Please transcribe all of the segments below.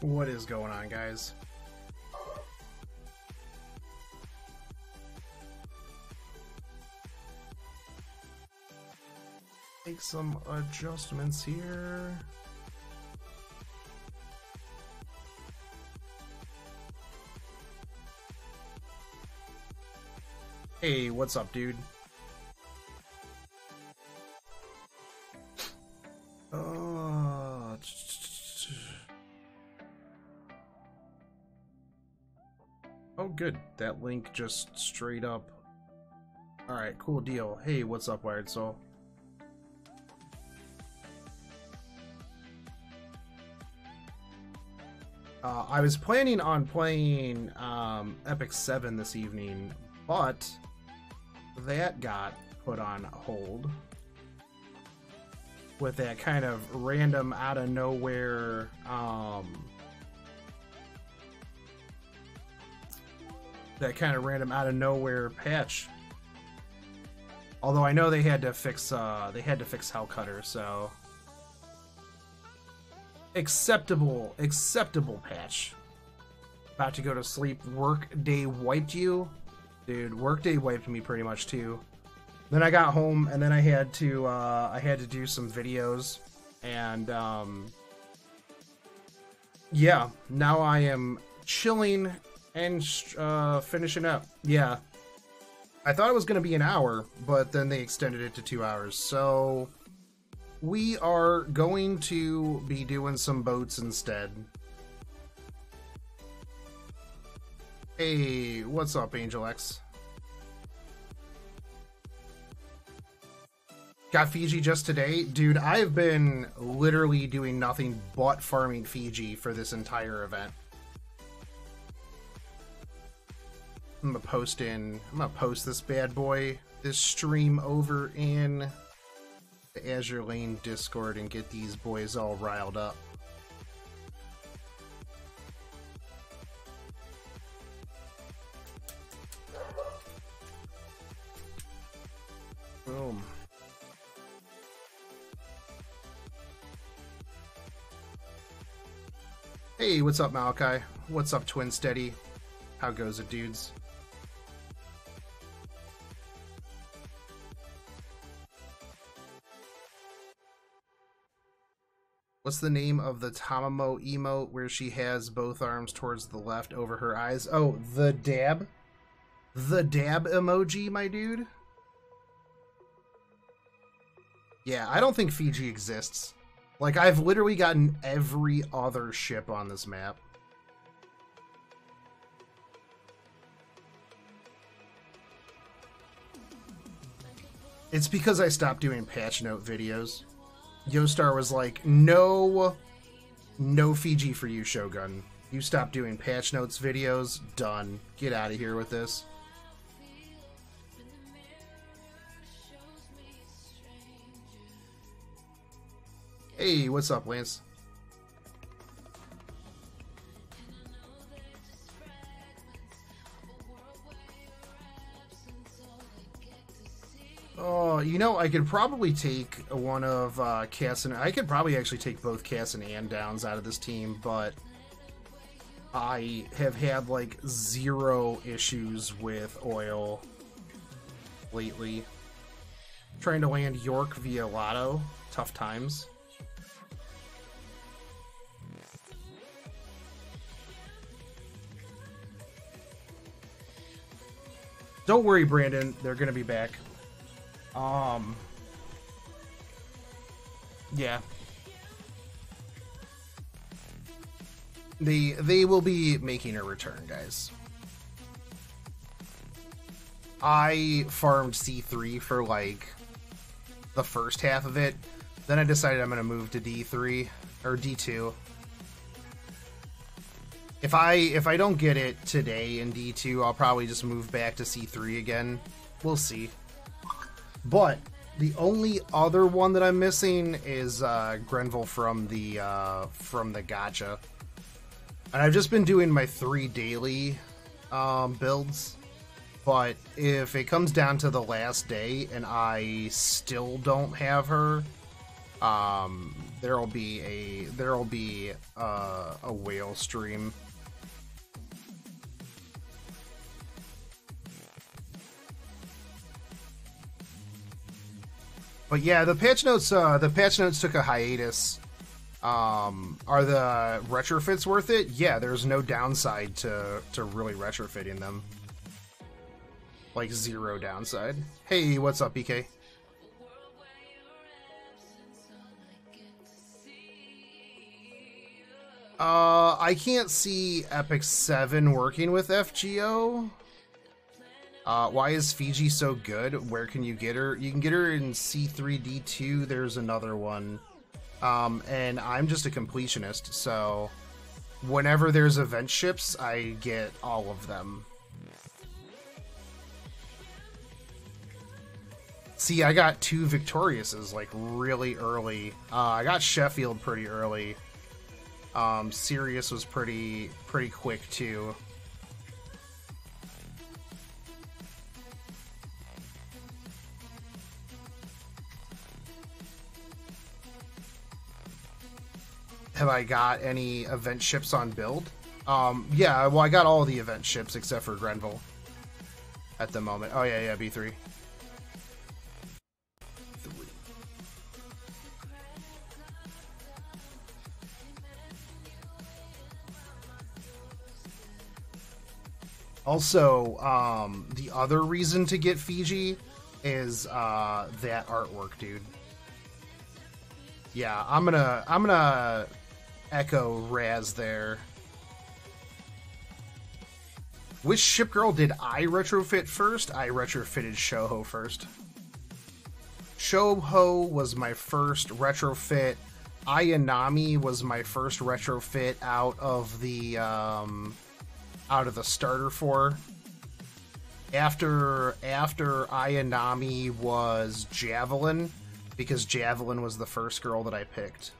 What is going on, guys? Make some adjustments here. Hey, what's up, dude? Oh, good. That link just straight up. Alright, cool deal. Hey, what's up, Wired Soul? I was planning on playing Epic 7 this evening, but that got put on hold with that kind of random out of nowhere patch. Although I know they had to fix Hellcutter, so acceptable patch. About to go to sleep. Workday wiped you? Dude, Workday wiped me pretty much too. Then I got home and then I had to do some videos, and yeah, now I am chilling and finishing up. Yeah, I thought it was going to be an hour, but then they extended it to 2 hours. So we are going to be doing some boats instead. Hey, what's up, Angel X? Got Fiji just today? Dude, I've been literally doing nothing but farming Fiji for this entire event. I'm gonna post this bad boy, this stream, over in the Azure Lane Discord and get these boys all riled up. Boom. Hey, what's up, Malachi? What's up, Twin Steady? How goes it, dudes? What's the name of the Tamamo emote where she has both arms towards the left over her eyes? Oh, the dab? The dab emoji, my dude? Yeah, I don't think Fiji exists. Like, I've literally gotten every other ship on this map. It's because I stopped doing patch note videos. Yostar was like, no Fiji for you, Shogun. You stop doing patch notes videos, done. Get out of here with this. Hey, what's up, Lance? Oh, you know, I could probably take one of Cass, and I could probably actually take both Cass and Ann Downs out of this team, but I have had like 0 issues with oil lately. Trying to land York via Lotto, tough times. Don't worry, Brandon, they're gonna be back. Yeah. They will be making a return, guys. I farmed C3 for like the first half of it. Then I decided I'm gonna move to D3 or D2. If I don't get it today in D2, I'll probably just move back to C3 again. We'll see. But the only other one that I'm missing is Grenville from the gacha. And I've just been doing my 3 daily builds. But if it comes down to the last day and I still don't have her, There'll be a whale stream. But yeah, the patch notes took a hiatus. Are the retrofits worth it? Yeah, there's no downside to really retrofitting them. Like, zero downside. Hey, what's up, BK? I can't see Epic 7 working with FGO. Why is Fiji so good? Where can you get her? You can get her in C3D2. There's another one. And I'm just a completionist, so whenever there's event ships, I get all of them. See, I got 2 Victoriouses, like, really early. I got Sheffield pretty early. Sirius was pretty quick, too. Have I got any event ships on build? Yeah, well, I got all the event ships except for Grenville at the moment. Oh, yeah, B3. Also, the other reason to get Fiji is that artwork, dude. Yeah, I'm gonna echo Raz there. Which ship girl did I retrofit first? I retrofitted Shoho first. Shoho was my first retrofit. Ayanami was my first retrofit out of the starter 4. After Ayanami was Javelin, because Javelin was the first girl that I picked.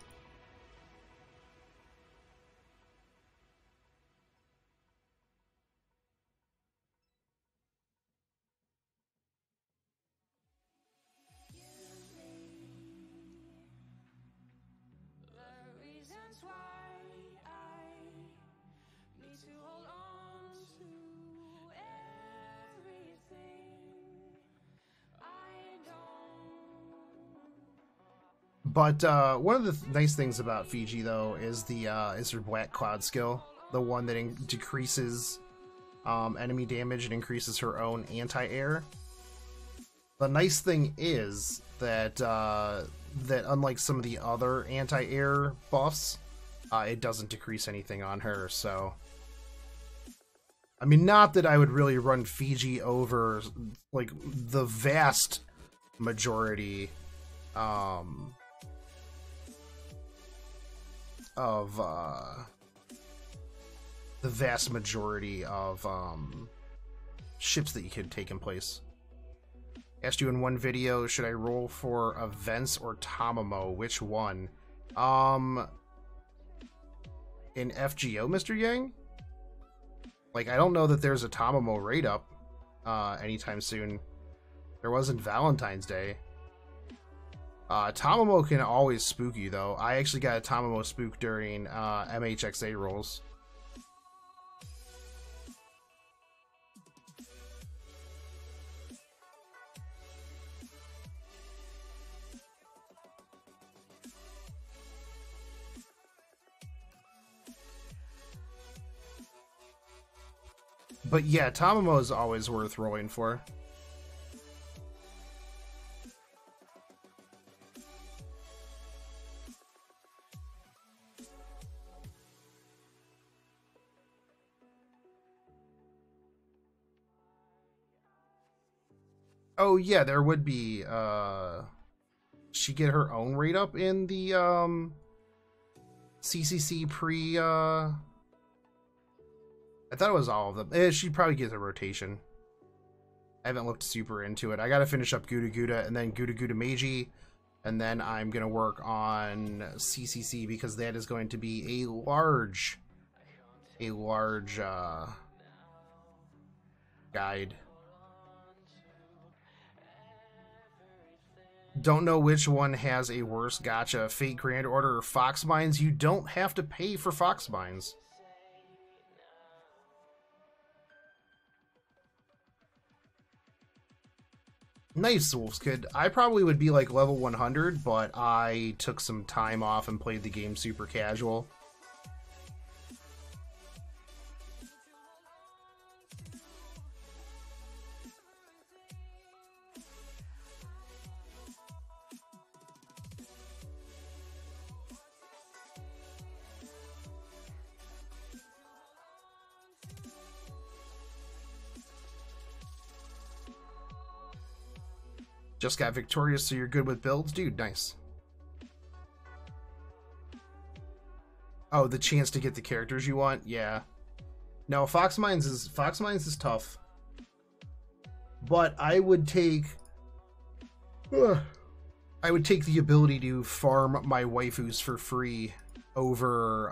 But one of the nice things about Fiji, though, is her Black Cloud skill, the one that decreases enemy damage and increases her own anti-air. The nice thing is that that unlike some of the other anti-air buffs, it doesn't decrease anything on her. So, I mean, not that I would really run Fiji over like the vast majority of ships that you could take in place. Asked you in one video, should I roll for events or Tamamo? Which one? In FGO, Mr. Yang? Like, I don't know that there's a Tamamo raid up anytime soon. There wasn't Valentine's Day. Tamamo can always spook you, though. I actually got a Tamamo spook during MHXA rolls. But yeah, Tamamo is always worth rolling for. Oh yeah, there would be she get her own rate up in the CCC pre I thought it was all of them. She'd probably get a rotation. I haven't looked super into it. I gotta finish up Gouda Gouda and then Gouda Gouda Meiji, and then I'm gonna work on CCC because that is going to be a large guide. Don't know which one has a worse gacha, Fate Grand Order or Fox Mines. You don't have to pay for Fox Mines. Nice, Wolf's Kid. I probably would be like level 100, but I took some time off and played the game super casual. Just got victorious, so you're good with builds? Dude, nice. Oh, the chance to get the characters you want? Yeah. No, Fox Mines is tough. But I would take the ability to farm my waifus for free over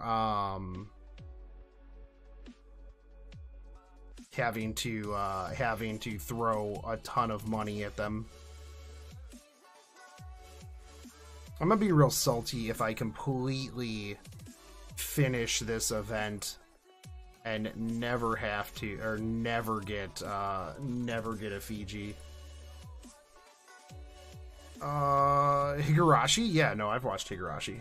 having to throw a ton of money at them. I'm gonna be real salty if I completely finish this event and never have to, or never get a Fiji. Higurashi? Yeah, no, I've watched Higurashi.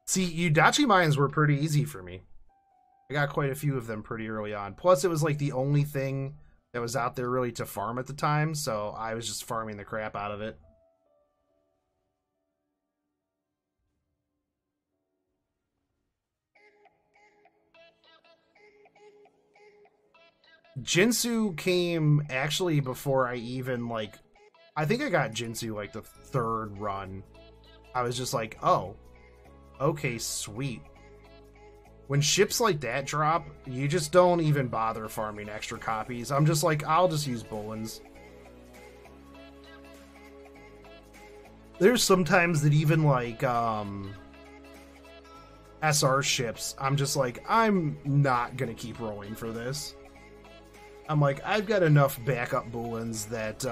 See, Udachi mines were pretty easy for me. I got quite a few of them pretty early on. Plus, it was like the only thing that was out there really to farm at the time, so I was just farming the crap out of it. Jinsu came actually before I even, like... I think I got Jinsu, like, the third run. I was just like, oh... okay, sweet. When ships like that drop, you just don't even bother farming extra copies. I'm just like, I'll just use Bullens. There's sometimes that even like SR ships, I'm just like, I'm not gonna keep rolling for this. I'm like, I've got enough backup Bullens that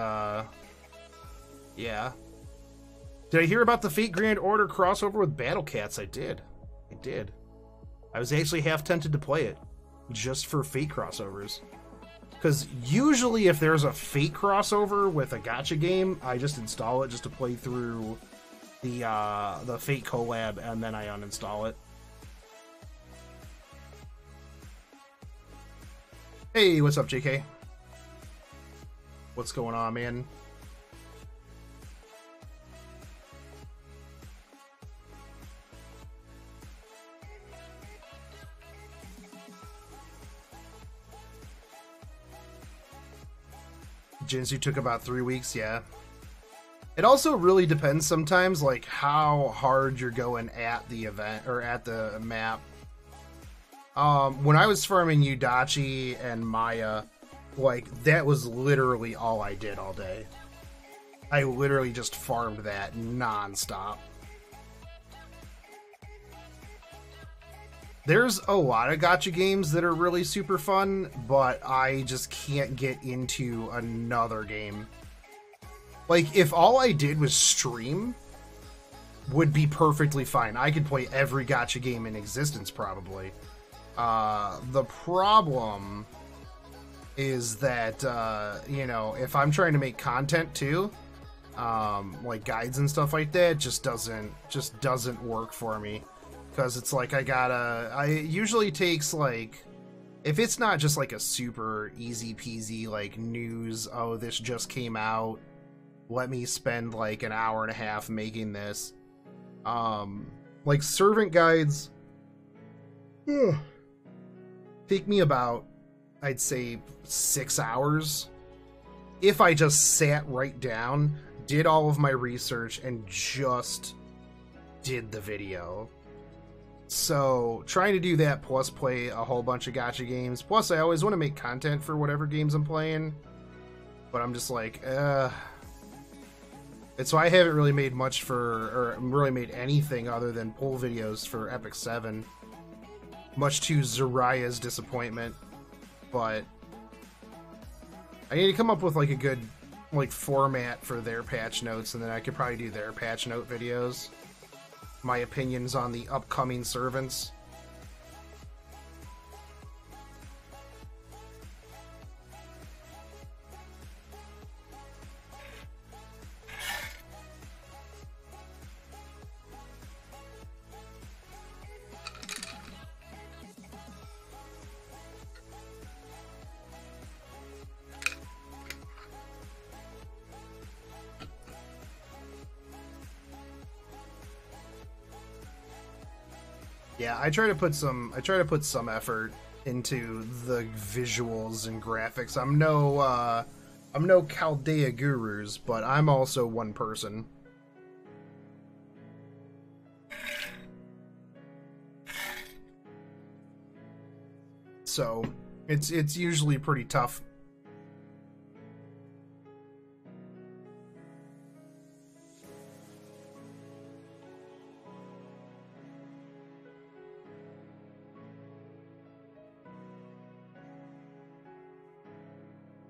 yeah. Did I hear about the Fate Grand Order crossover with Battle Cats? I did. I was actually half tempted to play it, just for Fate crossovers. Because usually if there's a Fate crossover with a gacha game, I just install it just to play through the Fate collab, and then I uninstall it. Hey, what's up, JK? What's going on, man? Jinsu took about 3 weeks, yeah. It also really depends sometimes, like, how hard you're going at the event, or at the map. When I was farming Udachi and Maya, like, that was literally all I did all day. I literally just farmed that non-stop. There's a lot of gacha games that are really super fun, but I just can't get into another game. Like, if all I did was stream, would be perfectly fine. I could play every gacha game in existence, probably. The problem is that, you know, if I'm trying to make content too, like guides and stuff like that, just doesn't work for me. Because it's like it usually takes like, if it's not just like a super easy peasy like news, oh this just came out, let me spend like an hour and a half making this. Like servant guides take me about, I'd say 6 hours. If I just sat right down, did all of my research, and just did the video. So, trying to do that plus play a whole bunch of gacha games. Plus, I always want to make content for whatever games I'm playing. But I'm just like, So I haven't really made much or really made anything other than pull videos for Epic 7. Much to Zariah's disappointment. But I need to come up with like a good like format for their patch notes, and then I could probably do their patch note videos. My opinions on the upcoming servants. Yeah, I try to put some effort into the visuals and graphics. I'm no Chaldea gurus, but I'm also one person. So, it's usually pretty tough.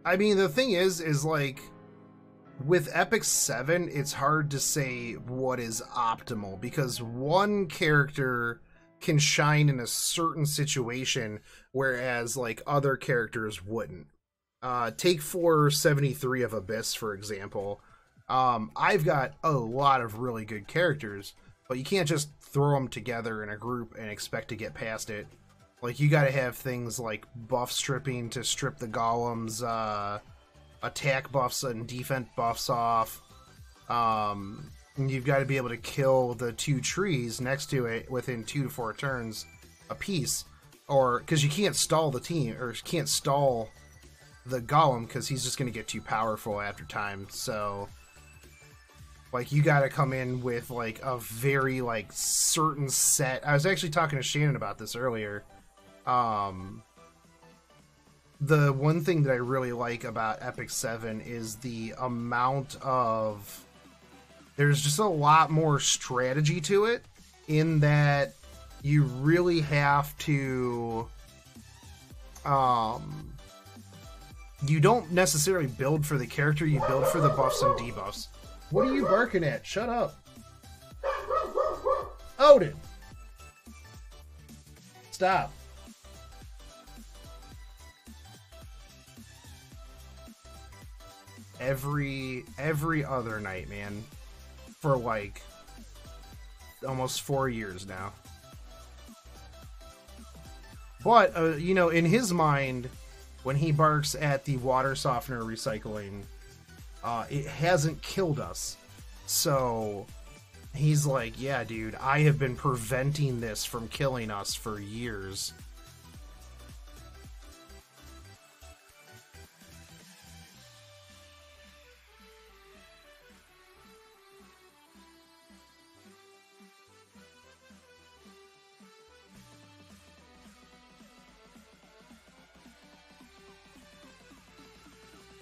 I mean, the thing is like, with Epic 7, it's hard to say what is optimal, because one character can shine in a certain situation, whereas, like, other characters wouldn't. Take 473 of Abyss, for example. I've got a lot of really good characters, but you can't just throw them together in a group and expect to get past it. Like, you gotta have things like buff stripping to strip the golems, attack buffs and defense buffs off. And you've got to be able to kill the 2 trees next to it within 2 to 4 turns a piece. Or, because you can't stall the team, or you can't stall the golem, because he's just going to get too powerful after time. So, like, you got to come in with, like, a very, like, certain set. I was actually talking to Shannon about this earlier. The one thing that I really like about Epic 7 is the amount of... There's just a lot more strategy to it, in that you really have to... you don't necessarily build for the character, you build for the buffs and debuffs. What are you barking at? Shut up. Odin! Stop. Every other night, man, for like almost 4 years now. But you know, in his mind, when he barks at the water softener recycling, it hasn't killed us. So he's like, yeah, dude, I have been preventing this from killing us for years.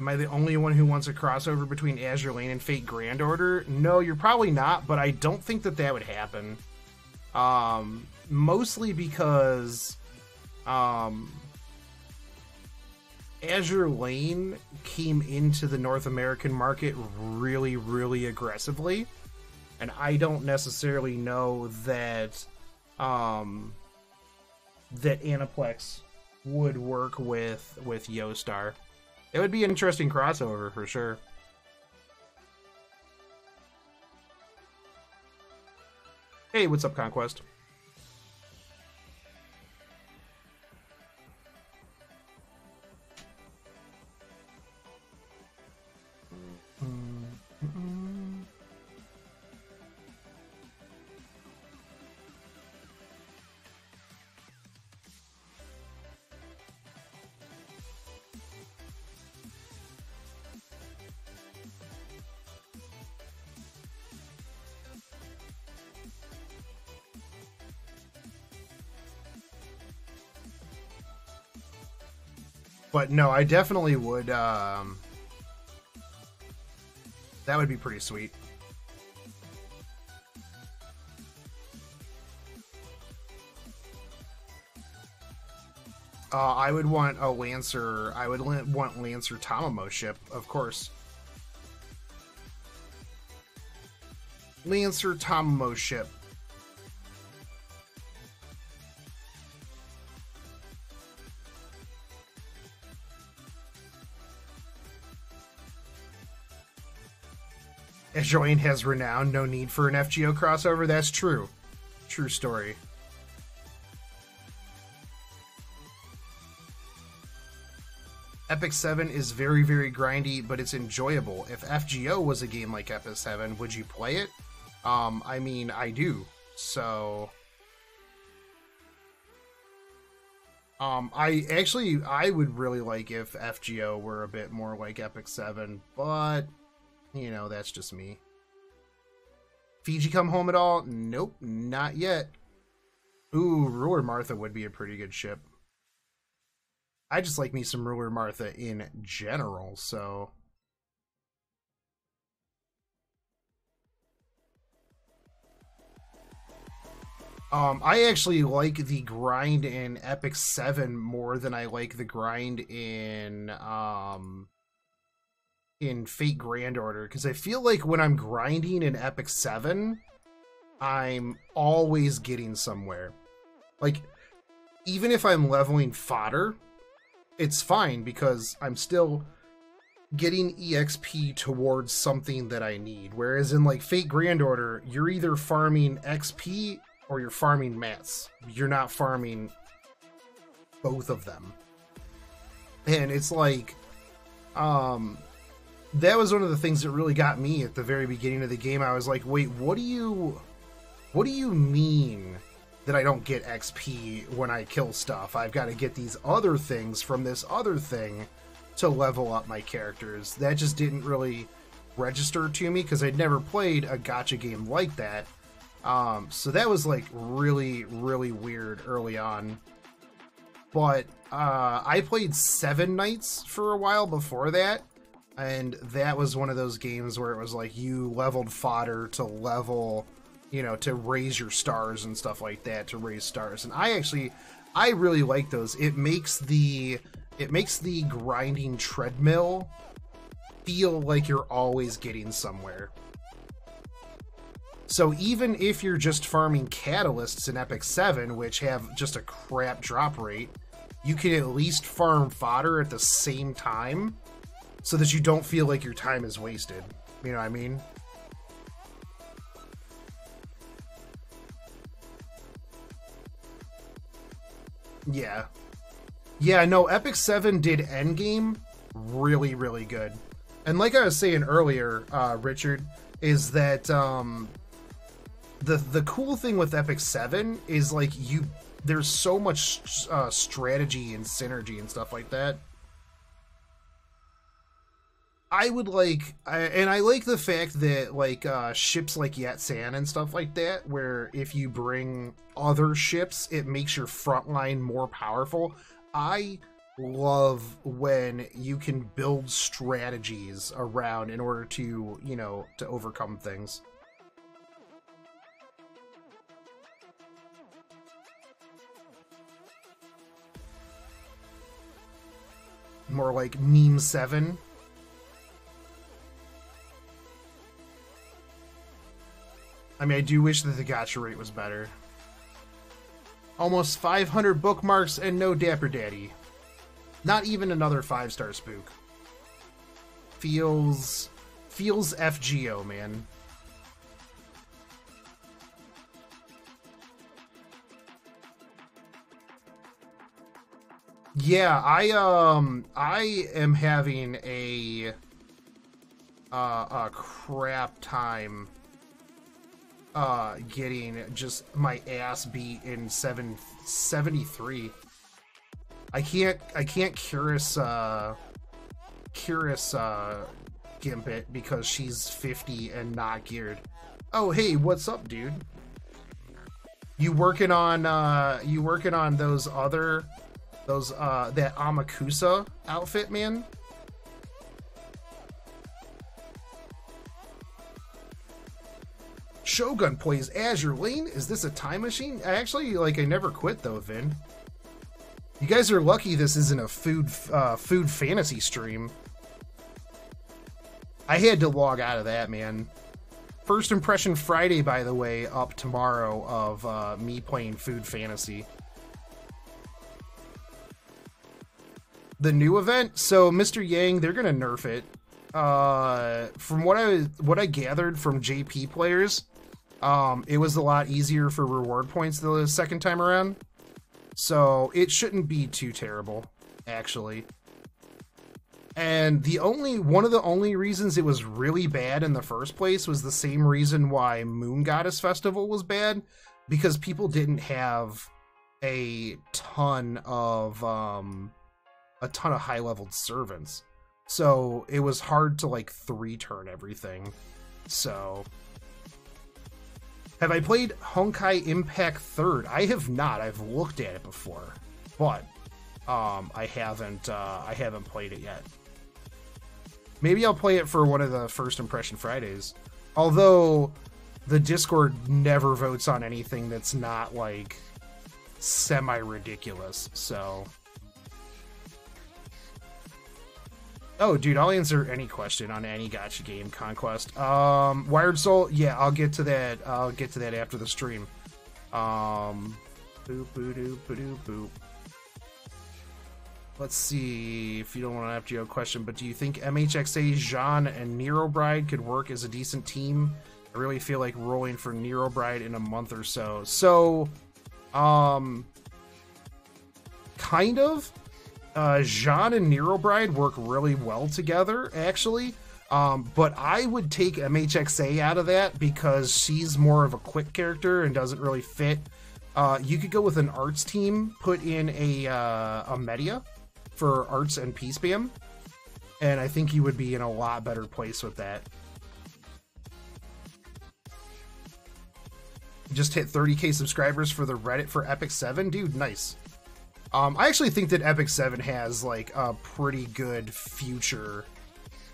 Am I the only one who wants a crossover between Azur Lane and Fate Grand Order? No, you're probably not, but I don't think that that would happen. Mostly because Azur Lane came into the North American market really, really aggressively, and I don't necessarily know that that Aniplex would work with Yostar. It would be an interesting crossover for sure. Hey, what's up, Conquest? But no, I definitely would, that would be pretty sweet. I would want a Lancer. I would want Lancer Tamamo ship, of course. Lancer Tamamo ship. Join has renown, no need for an FGO crossover. That's true. True story. Epic 7 is very, very grindy, but it's enjoyable. If FGO was a game like Epic 7, would you play it? I mean, I do. So... I would really like if FGO were a bit more like Epic 7, but... you know, that's just me. Fiji come home at all? Nope, not yet. Ooh, Ruler Martha would be a pretty good ship. I just like me some Ruler Martha in general, so... I actually like the grind in Epic 7 more than I like the grind in Fate Grand Order, because I feel like when I'm grinding in Epic 7, I'm always getting somewhere. Like, even if I'm leveling fodder, it's fine because I'm still getting EXP towards something that I need. Whereas in like Fate Grand Order, you're either farming XP or you're farming mats. You're not farming both of them. And it's like, that was one of the things that really got me at the very beginning of the game. I was like, wait, what do you mean that I don't get XP when I kill stuff? I've got to get these other things from this other thing to level up my characters. That just didn't really register to me because I'd never played a gacha game like that. So that was like really, really weird early on. But I played Seven Nights for a while before that. And that was one of those games where it was like you leveled fodder to level, you know, to raise your stars and stuff like that, to raise stars. And I really like those. It makes the grinding treadmill feel like you're always getting somewhere. So even if you're just farming catalysts in Epic 7, which have just a crap drop rate, you can at least farm fodder at the same time so that you don't feel like your time is wasted. You know what I mean? Yeah. Yeah, no, Epic 7 did endgame really, really good. And like I was saying earlier, Richard, is that the cool thing with Epic 7 is like there's so much strategy and synergy and stuff like that. I would like, and I like the fact that like ships like Yat-San and stuff like that, where if you bring other ships, it makes your front line more powerful. I love when you can build strategies around in order to, you know, to overcome things. More like Meme 7. I mean, I do wish that the gacha rate was better. Almost 500 bookmarks and no Dapper Daddy. Not even another 5-star spook. Feels FGO, man. Yeah, I am having a crap time getting just my ass beat in 773. I can't Curious gimp it because she's 50 and not geared. Oh hey, what's up, dude? You working on those that Amakusa outfit, man? Shogun plays Azur lane? Is this a time machine? I never quit though, Vin. You guys are lucky this isn't a food fantasy stream. I had to log out of that, man. First Impression Friday, by the way, up tomorrow of me playing Food Fantasy. The new event, so Mr. Yang, they're gonna nerf it. From what I gathered from JP players, it was a lot easier for reward points the second time around. So it shouldn't be too terrible, actually. And one of the only reasons it was really bad in the first place was the same reason why Moon Goddess Festival was bad, because people didn't have a ton of high-leveled servants. So it was hard to like 3-turn everything. So have I played Honkai Impact 3rd? I have not. I've looked at it before, but I haven't played it yet. Maybe I'll play it for one of the First Impression Fridays. Although the Discord never votes on anything that's not like semi-ridiculous, so. Oh, dude, I'll answer any question on any gacha game. Conquest. Wired Soul, yeah, I'll get to that. I'll get to that after the stream. Boop, boop, boop, boop, boop. Let's see if you don't want to have a question, but do you think MHXA, Jean, and Nero Bride could work as a decent team? I really feel like rolling for Nero Bride in a month or so. So, kind of. Jean and Nero Bride work really well together, actually. But I would take MHXA out of that because she's more of a quick character and doesn't really fit. You could go with an arts team, put in a media for arts and P-Spam, and I think you would be in a lot better place with that. Just hit 30k subscribers for the Reddit for Epic 7? Dude, nice. I actually think that Epic 7 has like a pretty good future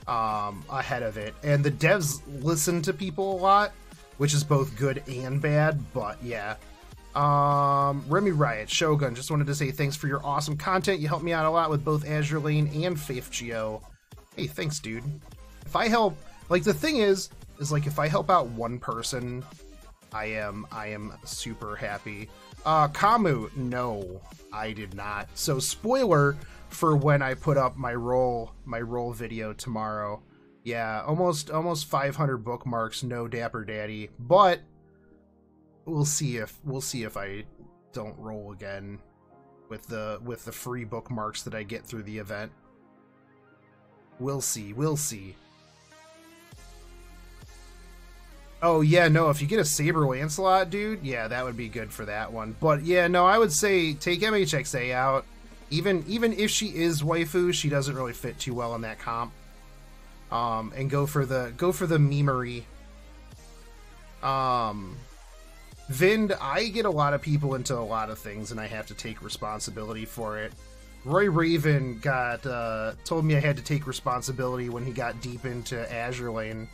ahead of it, and the devs listen to people a lot, which is both good and bad, but yeah. Remy Riot, Shogun, just wanted to say thanks for your awesome content. You helped me out a lot with both Azure Lane and Faith Geo. Hey, thanks, dude. If I help, like, the thing is like, if I help out one person, I am super happy. Kamu, no, I did not. So spoiler for when I put up my roll video tomorrow. Yeah, almost 500 bookmarks, no Dapper Daddy, but we'll see if I don't roll again with the free bookmarks that I get through the event. We'll see. Oh yeah, no, if you get a Saber Lancelot, dude, yeah, that would be good for that one. But yeah, no, I would say take MHXA out. Even if she is waifu, she doesn't really fit too well in that comp. And go for the memery. Vind, I get a lot of people into a lot of things, and I have to take responsibility for it. Roy Raven told me I had to take responsibility when he got deep into Azure Lane.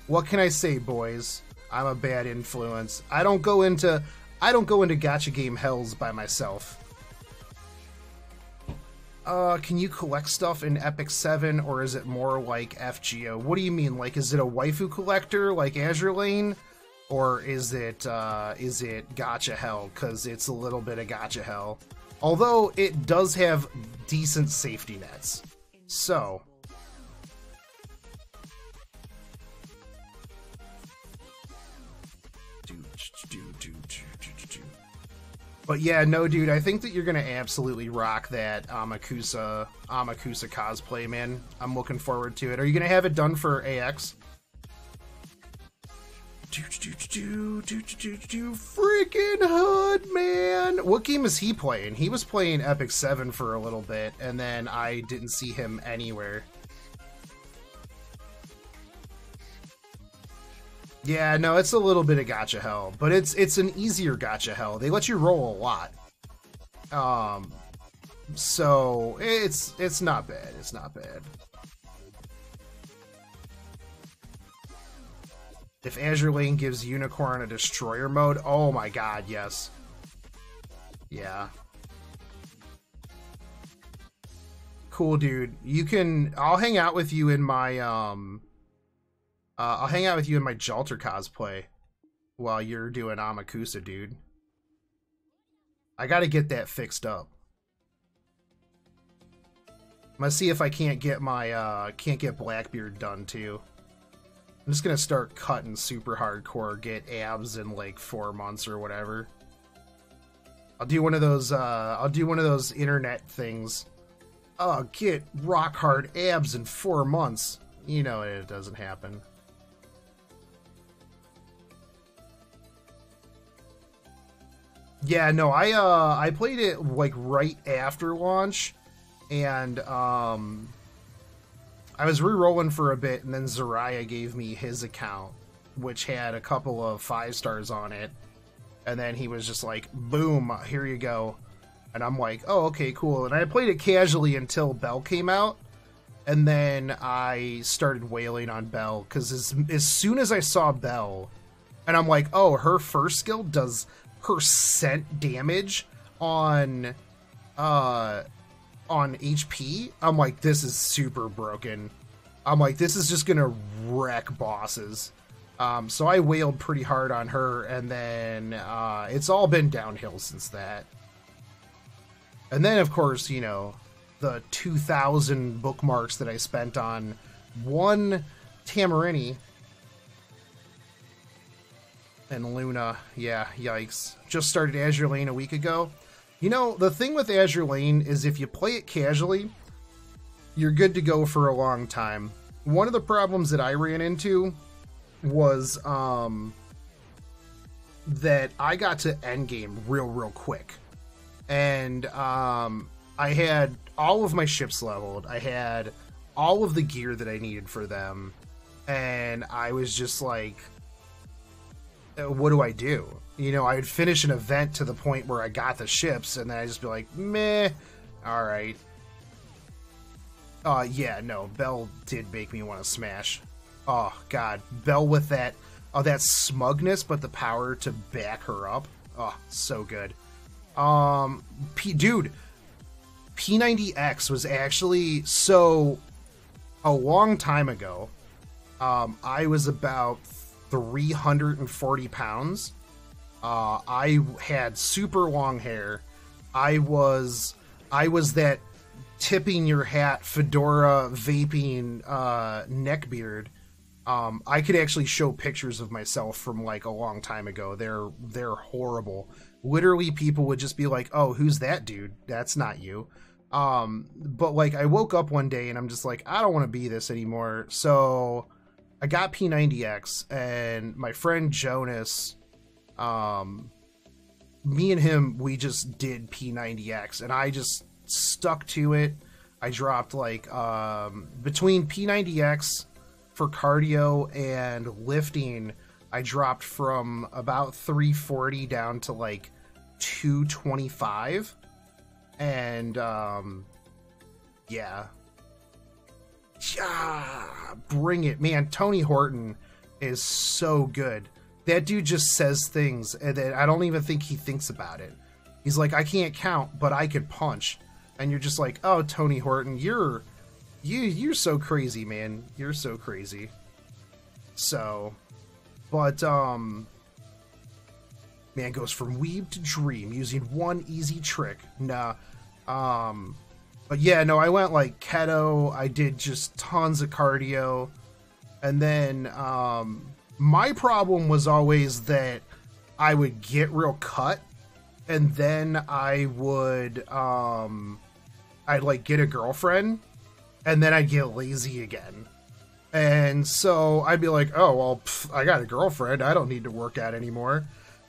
What can I say, boys? I'm a bad influence. I don't go into gacha game hells by myself. Can you collect stuff in Epic 7, or is it more like FGO? What do you mean? Like, is it a waifu collector like Azure Lane? Or is it gacha hell? Because it's a little bit of gacha hell. Although it does have decent safety nets. So. But yeah, no, dude, I think that you're gonna absolutely rock that Amakusa cosplay, man. I'm looking forward to it. Are you gonna have it done for AX? Freaking Hood, man! What game is he playing? He was playing Epic 7 for a little bit, and then I didn't see him anywhere. Yeah, no, it's a little bit of gacha hell, but it's an easier gacha hell. They let you roll a lot. So it's not bad. It's not bad. If Azure Lane gives Unicorn a destroyer mode, oh my god, yes. Yeah. Cool, dude. You can. I'll hang out with you in my I'll hang out with you in my Jalter cosplay while you're doing Amakusa, dude. I gotta get that fixed up. I'm gonna see if I can't get my can't get Blackbeard done too. I'm just gonna start cutting super hardcore, get abs in like 4 months or whatever. I'll do one of those internet things. Oh, get rock hard abs in 4 months. You know it doesn't happen. Yeah, no, I played it like right after launch, and I was re-rolling for a bit, and then Zariah gave me his account, which had a couple of 5 stars on it, and then he was just like, boom, here you go. And I'm like, oh, okay, cool. And I played it casually until Belle came out, and then I started wailing on Belle, because as soon as I saw Belle, and I'm like, oh, her first skill does percent damage on HP. I'm like, this is super broken. I'm like, this is just gonna wreck bosses. So I wailed pretty hard on her, and then it's all been downhill since that. And then, of course, you know, the 2,000 bookmarks that I spent on one Tamarini and Luna. Yeah, yikes. Just started Azure Lane a week ago. You know, the thing with Azure Lane is if you play it casually, you're good to go for a long time. One of the problems that I ran into was that I got to endgame real quick. And I had all of my ships leveled. I had all of the gear that I needed for them. And I was just like, what do I do? You know, I would finish an event to the point where I got the ships, and then I'd just be like, meh, alright. Yeah, no, Belle did make me want to smash. Oh, God. Belle with that smugness, but the power to back her up. Oh, so good. Dude, P90X was actually, so, a long time ago, I was about 340 pounds. I had super long hair. I was that tipping your hat, fedora, vaping, neckbeard. I could actually show pictures of myself from like a long time ago. They're horrible. Literally, people would just be like, "Oh, who's that dude? That's not you." But like, I woke up one day and I'm just like, I don't want to be this anymore. So I got P90X, and my friend Jonas, me and him, we just did P90X, and I just stuck to it. I dropped like between P90X for cardio and lifting, I dropped from about 340 down to like 225. And yeah. Bring it, man. Tony Horton is so good. That dude just says things that I don't even think he thinks about it. He's like, I can't count, but I could punch. And you're just like, oh, Tony Horton, you're so crazy, man. You're so crazy. So, but man goes from weeb to dream using one easy trick. Nah. But yeah, no, I went like keto. I did just tons of cardio. And then my problem was always that I would get real cut, and then I would I'd like get a girlfriend, and then I'd get lazy again. And so I'd be like, oh, well, I got a girlfriend. I don't need to work out anymore.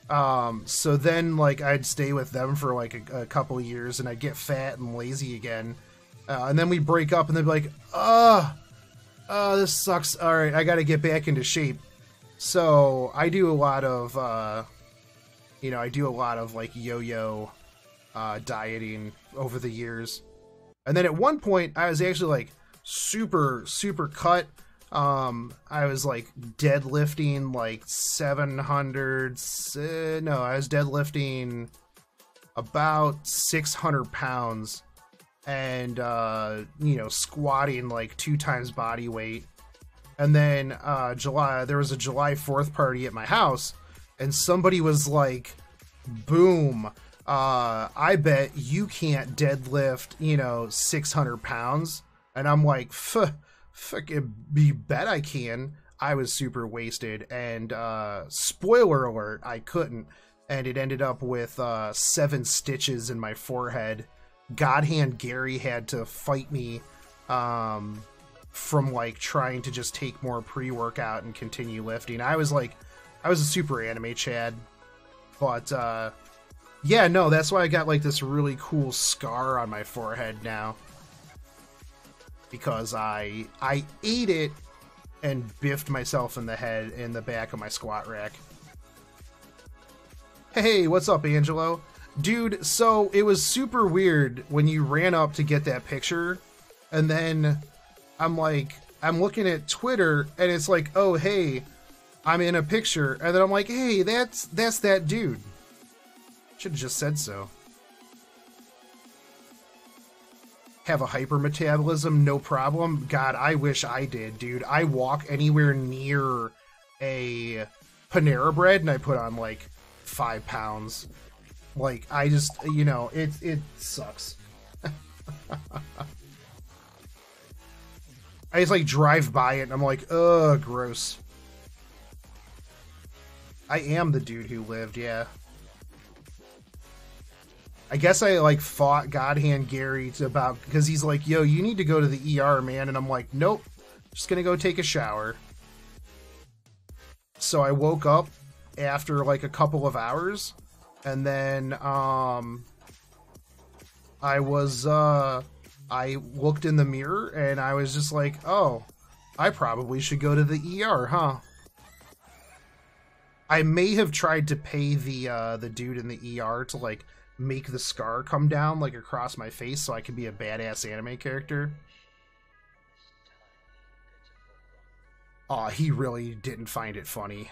So then like I'd stay with them for like a couple of years, and I'd get fat and lazy again. And then we break up, and they'd be like, this sucks. All right, I got to get back into shape. So I do a lot of, I do a lot of like yo-yo dieting over the years. And then at one point I was actually like super cut. I was like deadlifting like 700. No, I was deadlifting about 600 pounds. and you know, squatting like 2 times body weight. And then there was a July 4th party at my house, and somebody was like, boom, I bet you can't deadlift, you know, 600 pounds. And I'm like, fucking bet I can. I was super wasted, and spoiler alert, I couldn't. And it ended up with 7 stitches in my forehead. Godhand Gary had to fight me from like trying to just take more pre-workout and continue lifting. I was a super anime Chad, but yeah, no, that's why I got like this really cool scar on my forehead now, because I ate it and biffed myself in the head in the back of my squat rack. Hey, what's up, Angelo? Dude, so it was super weird when you ran up to get that picture, and then I'm looking at Twitter, and it's like, oh, hey, I'm in a picture, and then I'm like, hey, that's that dude. Should have just said so. Have a hypermetabolism, no problem. God, I wish I did, dude. I walk anywhere near a Panera Bread, and I put on like 5 pounds. Like, I just, you know, it sucks. I just like drive by it and I'm like, ugh, gross. I am the dude who lived, yeah. I guess I like fought Godhand Gary because he's like, yo, you need to go to the ER, man. And I'm like, nope, just gonna go take a shower. So I woke up after like a couple of hours, and then I looked in the mirror and I was just like, oh, I probably should go to the ER, huh? I may have tried to pay the dude in the ER to like make the scar come down like across my face so I could be a badass anime character. Aw, he really didn't find it funny.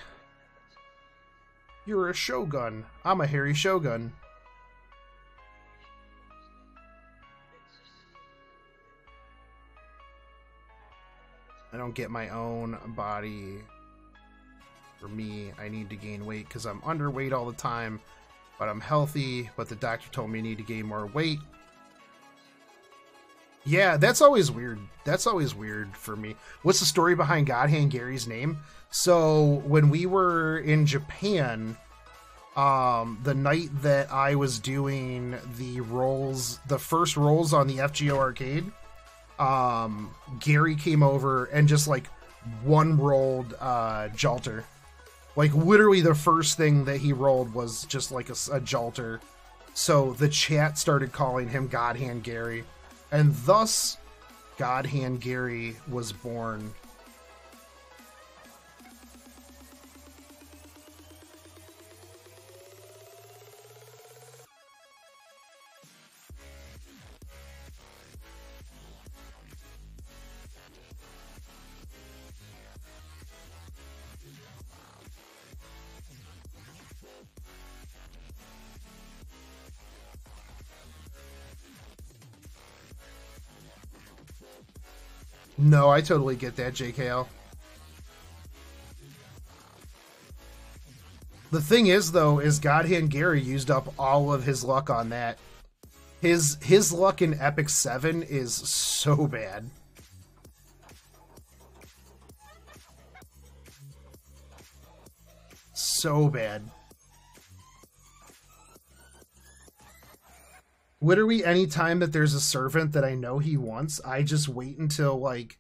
You're a Shogun. I'm a hairy Shogun. I don't get my own body. For me, I need to gain weight because I'm underweight all the time, but I'm healthy, but the doctor told me I need to gain more weight. Yeah, that's always weird. That's always weird for me. What's the story behind Godhand Gary's name? So when we were in Japan, the night that I was doing the first rolls on the FGO arcade, Gary came over and just like one-rolled Jalter. Like literally the first thing that he rolled was just like a Jalter. So the chat started calling him Godhand Gary, and thus Godhand Gary was born. No, I totally get that, JKL. The thing is, though, is Godhand Gary used up all of his luck on that. His luck in Epic 7 is so bad. So bad. Literally any time that there's a servant that I know he wants, I just wait until like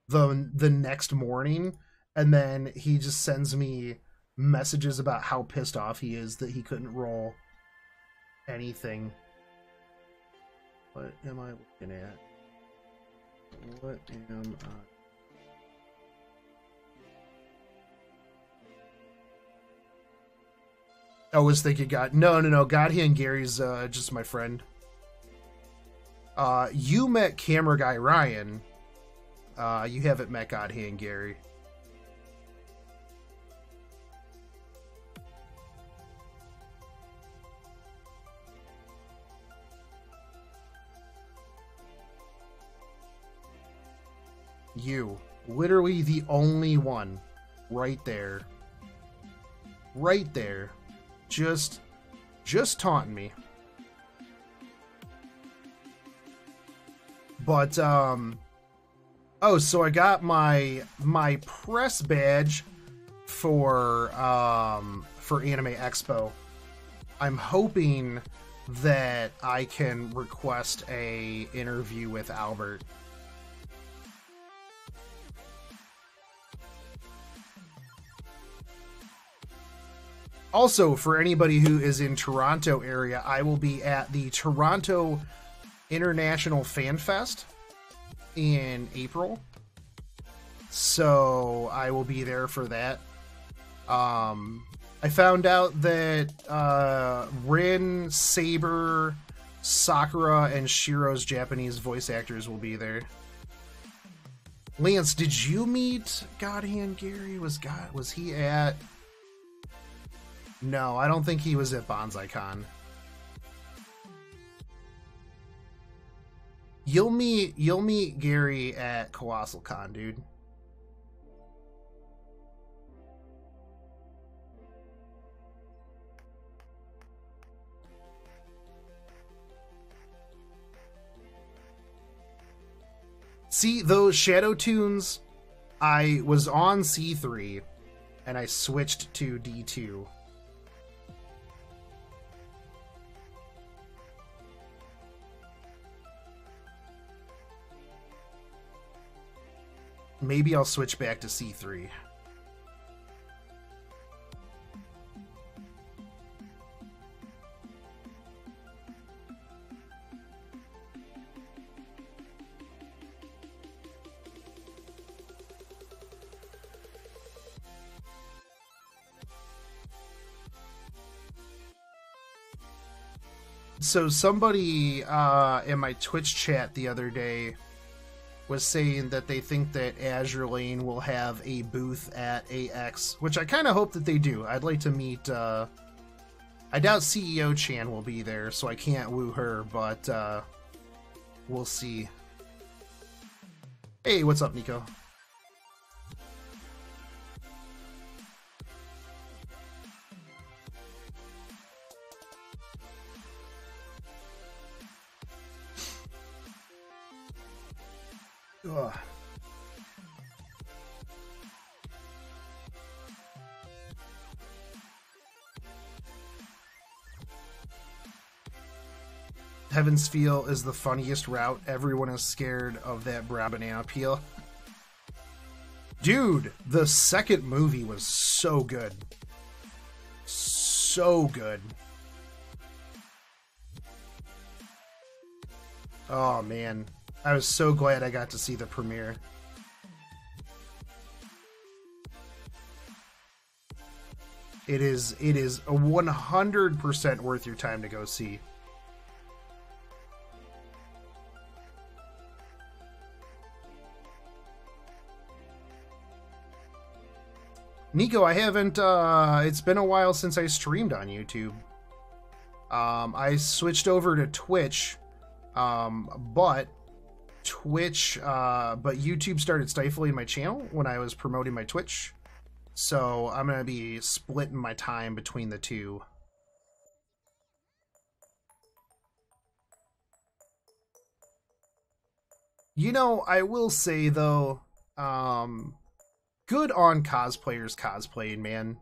the next morning, and then he just sends me messages about how pissed off he is that he couldn't roll anything. What am I looking at? What am I was thinking no, Godhand Gary's just my friend. You met Camera Guy Ryan. You haven't met Godhand Gary. You. Literally the only one. Right there. Right there. Just taunting me. But, oh, so I got my press badge for Anime Expo. I'm hoping that I can request a interview with Albert. Also, for anybody who is in Toronto area, I will be at the Toronto International Fan Fest in April. So I will be there for that. I found out that Rin, Saber, Sakura, and Shiro's Japanese voice actors will be there. Lance, did you meet Godhand Gary? Was he at... No, I don't think he was at BonsaiCon. You'll meet Gary at Colossal Con, dude. See, those Shadow Tunes, I was on C3, and I switched to D2. Maybe I'll switch back to C3. So somebody in my Twitch chat the other day was saying that they think that Azure Lane will have a booth at AX, which I kind of hope that they do. I'd like to meet... I doubt CEO Chan will be there, so I can't woo her, but we'll see. Hey, what's up, Nico? Ugh. Heaven's Feel is the funniest route. Everyone is scared of that brown banana peel. Dude, the second movie was so good. So good. Oh, man. I was so glad I got to see the premiere. It is a 100% worth your time to go see. Nico, I haven't, it's been a while since I streamed on YouTube. I switched over to Twitch, but YouTube started stifling my channel when I was promoting my Twitch. So I'm going to be splitting my time between the two. You know, I will say though, good on cosplayers cosplaying, man.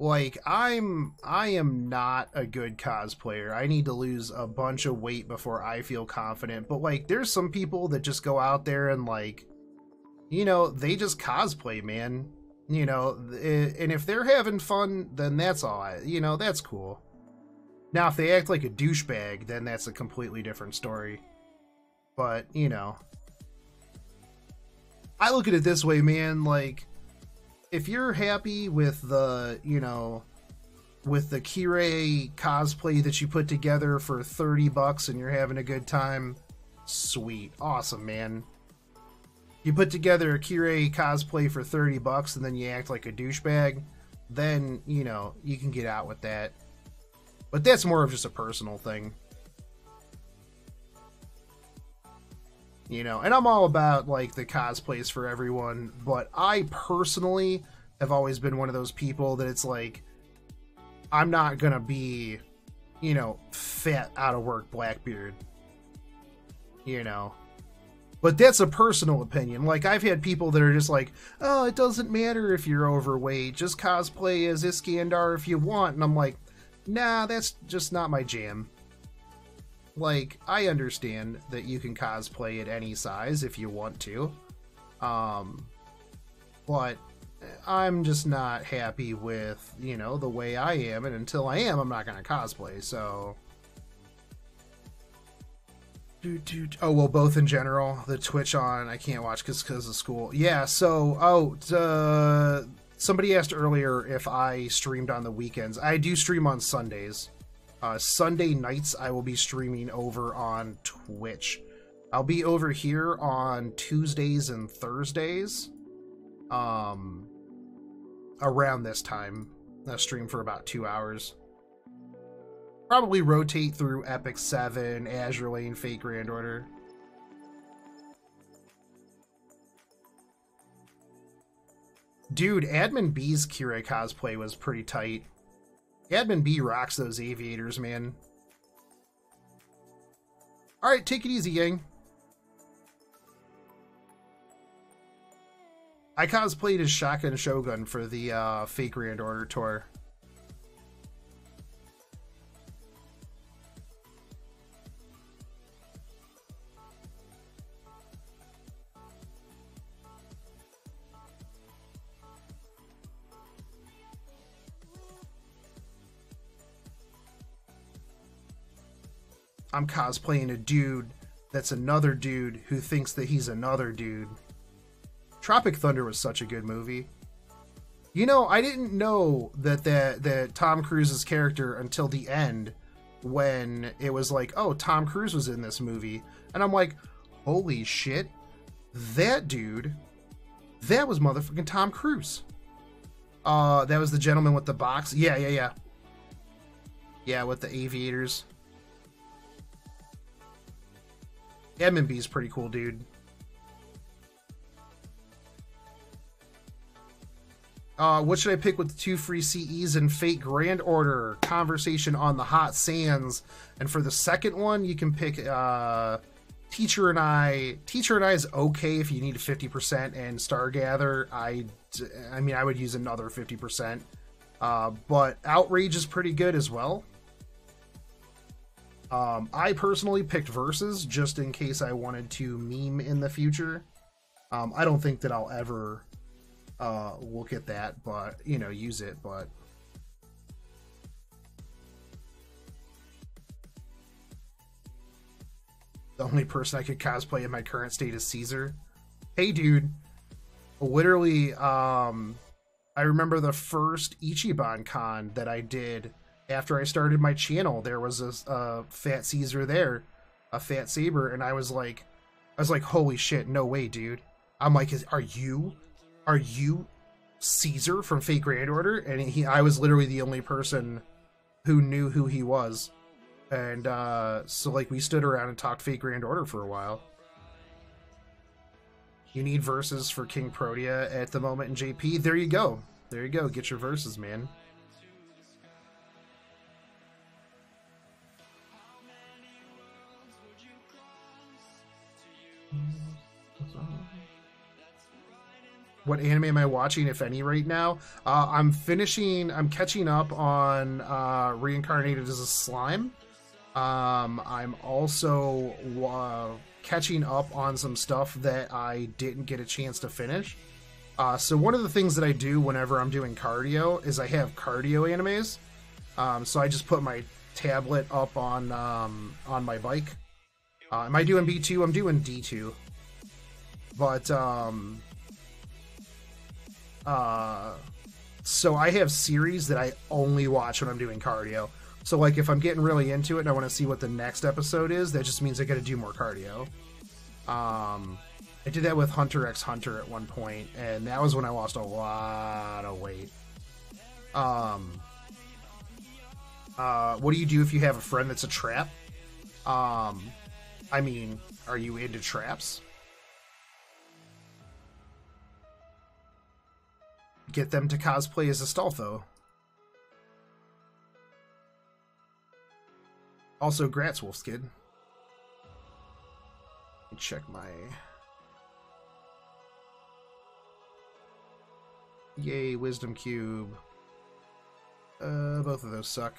Like, I am not a good cosplayer. I need to lose a bunch of weight before I feel confident. But, like, there's some people that just go out there and, like, you know, they just cosplay, man. You know, and if they're having fun, then that's all. You know, that's cool. Now, if they act like a douchebag, then that's a completely different story. But, you know, I look at it this way, man, like, if you're happy with the, you know, with the Kirei cosplay that you put together for $30 and you're having a good time, sweet. Awesome, man. You put together a Kirei cosplay for $30 and then you act like a douchebag, then, you know, you can get out with that. But that's more of just a personal thing. You know, and I'm all about like the cosplays for everyone, but I personally have always been one of those people that it's like, I'm not gonna be, you know, fat out of work Blackbeard, you know. But that's a personal opinion. Like, I've had people that are just like, oh, it doesn't matter if you're overweight, just cosplay as Iskandar if you want. And I'm like, nah, that's just not my jam. Like, I understand that you can cosplay at any size if you want to. But I'm just not happy with, you know, the way I am. And until I am, I'm not going to cosplay, so... Oh, well, both in general. The Twitch on, I can't watch because of school. Yeah, so, somebody asked earlier if I streamed on the weekends. I do stream on Sundays. Sunday nights, I will be streaming over on Twitch. I'll be over here on Tuesdays and Thursdays. Around this time. I'll stream for about 2 hours. Probably rotate through Epic 7, Azure Lane, Fate Grand Order. Dude, Admin B's Kira cosplay was pretty tight. Admin B rocks those aviators, man. Alright, take it easy, gang. I cosplayed as Shotgun Shogun for the Fate Grand Order tour. I'm cosplaying a dude that's another dude who thinks that he's another dude. Tropic Thunder was such a good movie. You know, I didn't know that Tom Cruise's character until the end, when it was like, oh, Tom Cruise was in this movie. And I'm like, holy shit, that dude, that was motherfucking Tom Cruise. That was the gentleman with the box. Yeah, with the aviators. M&B is pretty cool, dude. What should I pick with the 2 free CEs and Fate Grand Order? Conversation on the Hot Sands. And for the second one, you can pick Teacher and I. Teacher and I is okay if you need 50%, and Stargather, I mean, I would use another 50%. But Outrage is pretty good as well. I personally picked Versus just in case I wanted to meme in the future. I don't think that I'll ever look at that, but, you know, use it, but... The only person I could cosplay in my current state is Caesar. Hey, dude. Literally, I remember the first Ichiban Con that I did after I started my channel. There was a Fat Caesar there, a Fat Saber, and I was like, holy shit, no way, dude. I'm like, are you Caesar from Fate Grand Order? And I was literally the only person who knew who he was. And so like we stood around and talked Fate Grand Order for a while. You need verses for King Protea at the moment in JP. There you go. There you go. Get your verses, man. What anime am I watching, if any, right now? I'm catching up on Reincarnated as a Slime. I'm also catching up on some stuff that I didn't get a chance to finish. So one of the things that I do whenever I'm doing cardio is I have cardio animes. So I just put my tablet up on my bike. Am I doing B2? I'm doing D2. But so I have series that I only watch when I'm doing cardio. So like if I'm getting really into it and I want to see what the next episode is, that just means I got to do more cardio. I did that with Hunter x Hunter at one point, and that was when I lost a lot of weight. What do you do if you have a friend that's a trap? I mean, are you into traps? Get them to cosplay as Astolfo. Also, Gratz Wolf's kid. Let me check my... Yay, Wisdom Cube. Both of those suck.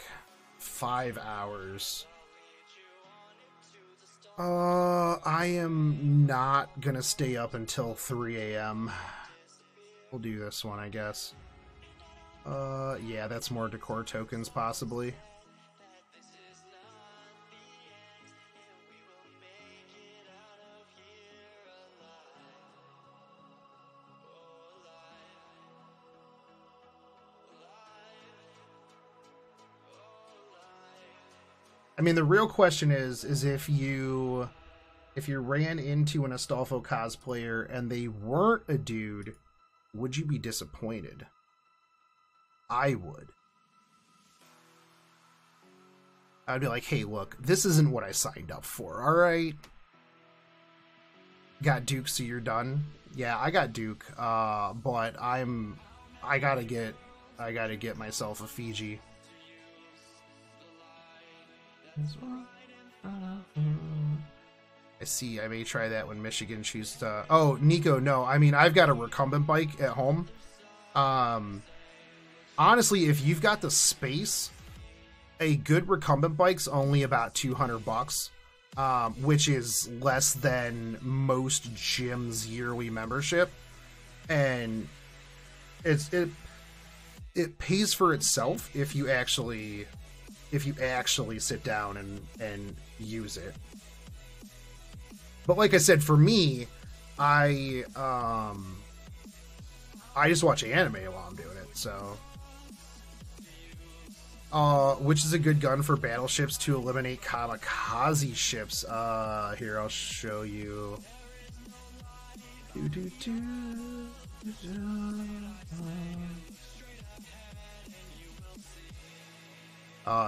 5 hours. I am not gonna stay up until 3 a.m. We'll do this one, I guess. Yeah, that's more decor tokens, possibly. I mean, the real question is if you ran into an Astolfo cosplayer and they weren't a dude, would you be disappointed? I would. I'd be like, hey, look, this isn't what I signed up for, alright? Got Duke, so you're done? Yeah, I got Duke, but I gotta get myself a Fiji. I see, I may try that when Michigan chooses to... Oh, Nico, no. I mean, I've got a recumbent bike at home. Honestly, if you've got the space, a good recumbent bike's only about $200, which is less than most gyms' yearly membership. And it pays for itself if you actually sit down and use it. But like I said, for me, I just watch anime while I'm doing it, so. Which is a good gun for battleships to eliminate kamikaze ships? Here, I'll show you.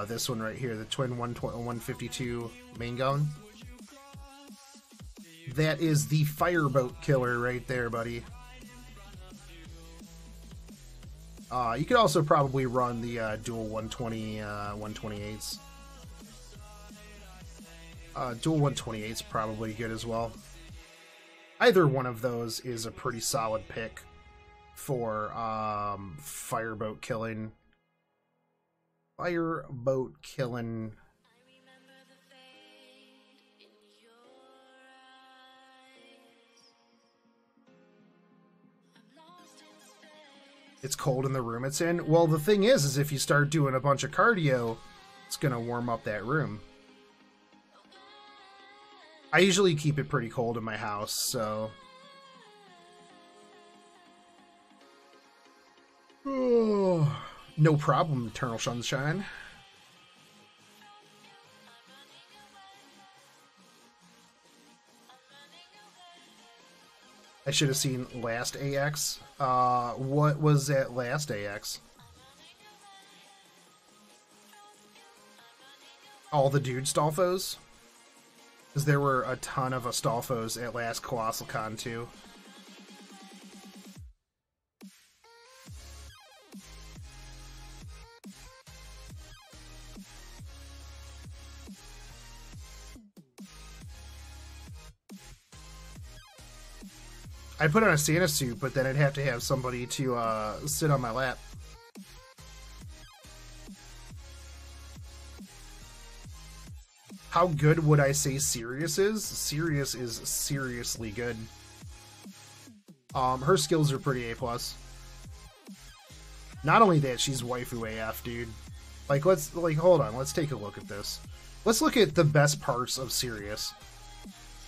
This one right here, the twin 152 main gun. That is the fireboat killer right there, buddy. You could also probably run the dual 120 128s. Dual 128's probably good as well. Either one of those is a pretty solid pick for fireboat killing. Fireboat killing. It's cold in the room it's in. Well, the thing is if you start doing a bunch of cardio, it's gonna warm up that room. I usually keep it pretty cold in my house, so... Oh, no problem, Eternal Sunshine. I should have seen last AX. What was that last AX? All the dude Astolfos? Because there were a ton of Astolfos at last Colossal Con too. I put on a Santa suit, but then I'd have to have somebody to sit on my lap. How good would I say Sirius is? Sirius is seriously good. Her skills are pretty A+. Not only that, she's waifu AF, dude. Like, hold on, let's take a look at this. Let's look at the best parts of Sirius.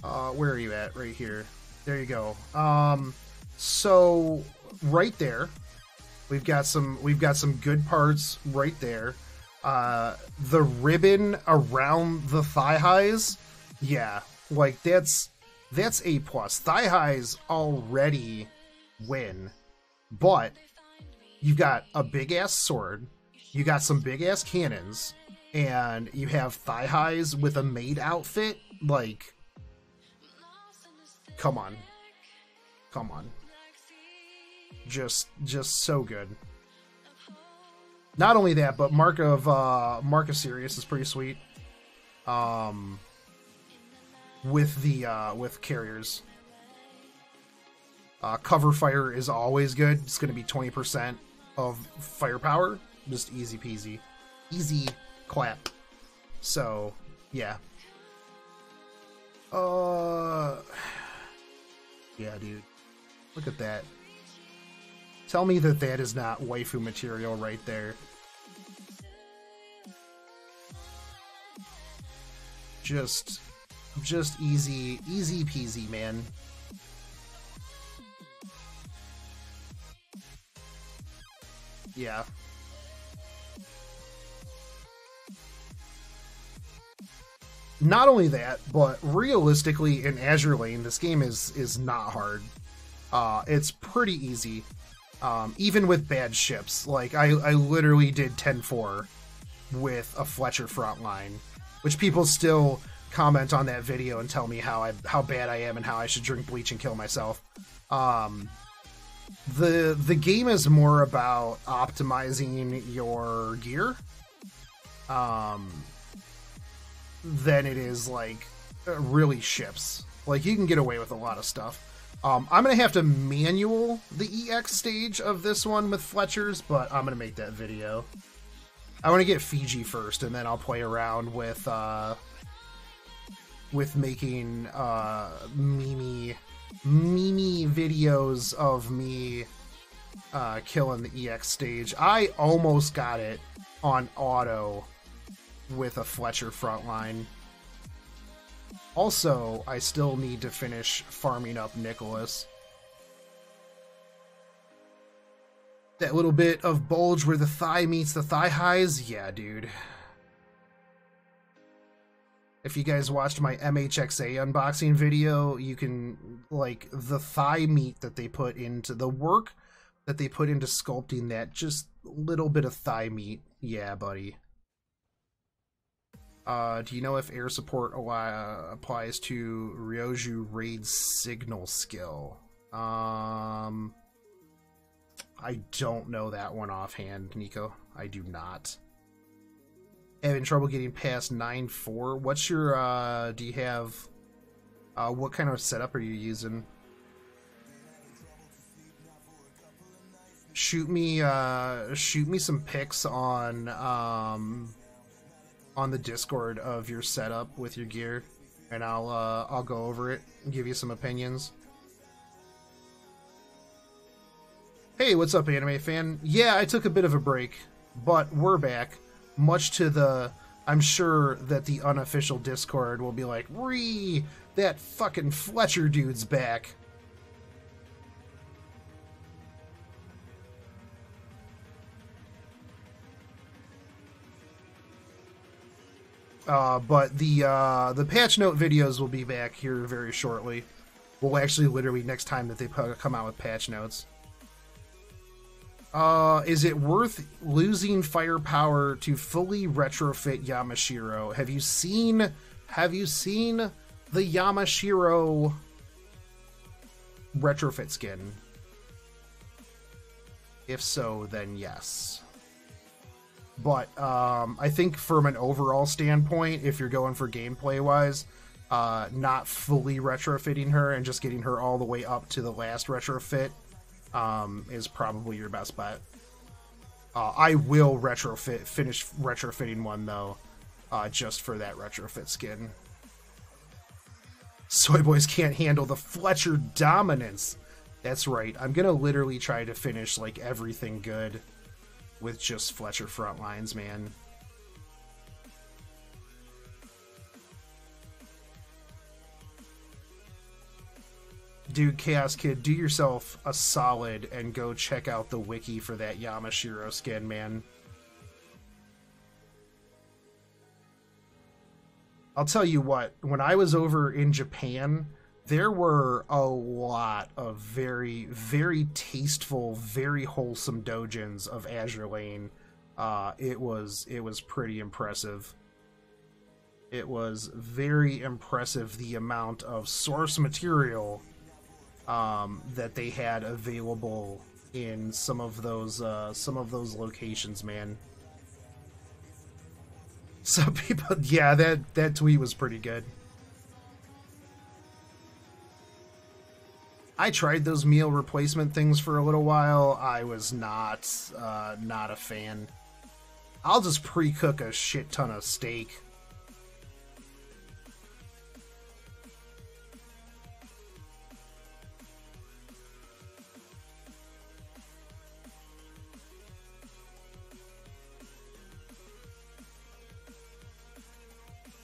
Where are you at? Right here. There you go. So right there, we've got some good parts right there. The ribbon around the thigh highs, yeah, like that's A+. Thigh highs already win, but you've got a big ass sword, you got some big ass cannons, and you have thigh highs with a maid outfit. Like, Come on. Come on. Just so good. Not only that, but Mark of Sirius is pretty sweet. With carriers. Cover fire is always good. It's going to be 20% of firepower. Just easy peasy. Easy clap. So, yeah. Yeah, dude. Look at that. Tell me that that is not waifu material right there. Just easy peasy, man. Yeah. Not only that, but realistically in Azur Lane, this game is not hard. It's pretty easy. Even with bad ships. Like, I literally did 10-4 with a Fletcher frontline, which people still comment on that video and tell me how bad I am and how I should drink bleach and kill myself. The game is more about optimizing your gear than it is like really ships. Like, you can get away with a lot of stuff. I'm gonna have to manual the EX stage of this one with Fletchers, but I'm gonna make that video. I want to get Fiji first, and then I'll play around with making meme videos of me killing the EX stage. I almost got it on auto with a Fletcher frontline. Also, I still need to finish farming up Nicholas. That little bit of bulge where the thigh meets the thigh highs? Yeah, dude. If you guys watched my MHXA unboxing video, you can, like, the thigh meat that they put into the work that they put into sculpting that, just little bit of thigh meat. Yeah, buddy. Do you know if air support applies to Ryoju Raid signal skill? I don't know that one offhand, Nico. I do not. Having trouble getting past 9-4. What's your, do you have, what kind of setup are you using? Shoot me some pics on the Discord of your setup with your gear, and I'll go over it and give you some opinions. Hey, what's up, anime fan? Yeah, I took a bit of a break, but we're back. Much to the, I'm sure that the unofficial Discord will be like, that fucking Fletcher dude's back. But the patch note videos will be back here very shortly. Well, actually, literally next time that they come out with patch notes. Is it worth losing firepower to fully retrofit Yamashiro? Have you seen the Yamashiro retrofit skin? If so, then yes. But I think from an overall standpoint, if you're going for gameplay wise, not fully retrofitting her and just getting her all the way up to the last retrofit is probably your best bet. I will finish retrofitting one though, just for that retrofit skin. Soy boys can't handle the Fletcher dominance. That's right. I'm gonna literally try to finish like everything good with just Fletcher front lines, man. Dude, Chaos Kid, do yourself a solid and go check out the wiki for that Yamashiro skin, man. I'll tell you what, when I was over in Japan, there were a lot of very, very tasteful, very wholesome dojins of Azur Lane. It was pretty impressive. It was very impressive the amount of source material that they had available in some of those locations, man. Some people, yeah, that tweet was pretty good. I tried those meal replacement things for a little while. I was not a fan. I'll just pre-cook a shit ton of steak.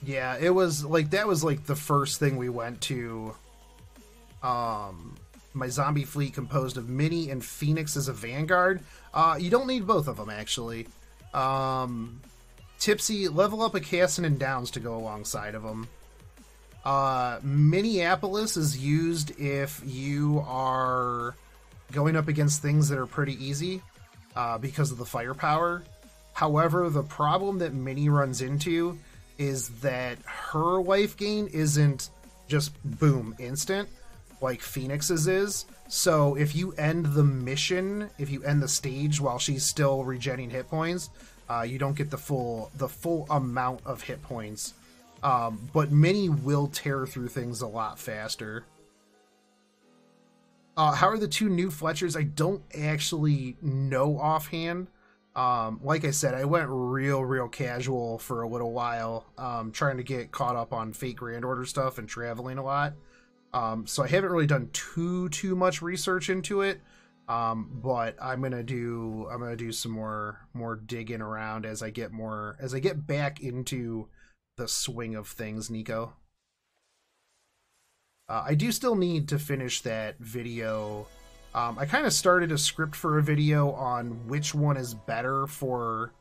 Yeah, it was like that was like the first thing we went to. My zombie fleet composed of Mini and Phoenix as a vanguard. You don't need both of them, actually. Tipsy, level up a Cassin and Downs to go alongside of them. Minneapolis is used if you are going up against things that are pretty easy because of the firepower. However, the problem that Minnie runs into is that her life gain isn't just boom instant like Phoenix's is. So if you end the mission, if you end the stage while she's still regenerating hit points, you don't get the full amount of hit points. But Minnie will tear through things a lot faster. How are the two new Fletchers? I don't actually know offhand. Like I said, I went real casual for a little while, trying to get caught up on Fate Grand Order stuff and traveling a lot. So I haven't really done too much research into it. But I'm gonna do some more digging around as I get back into the swing of things, Nico. I do still need to finish that video. I kind of started a script for a video on which one is better for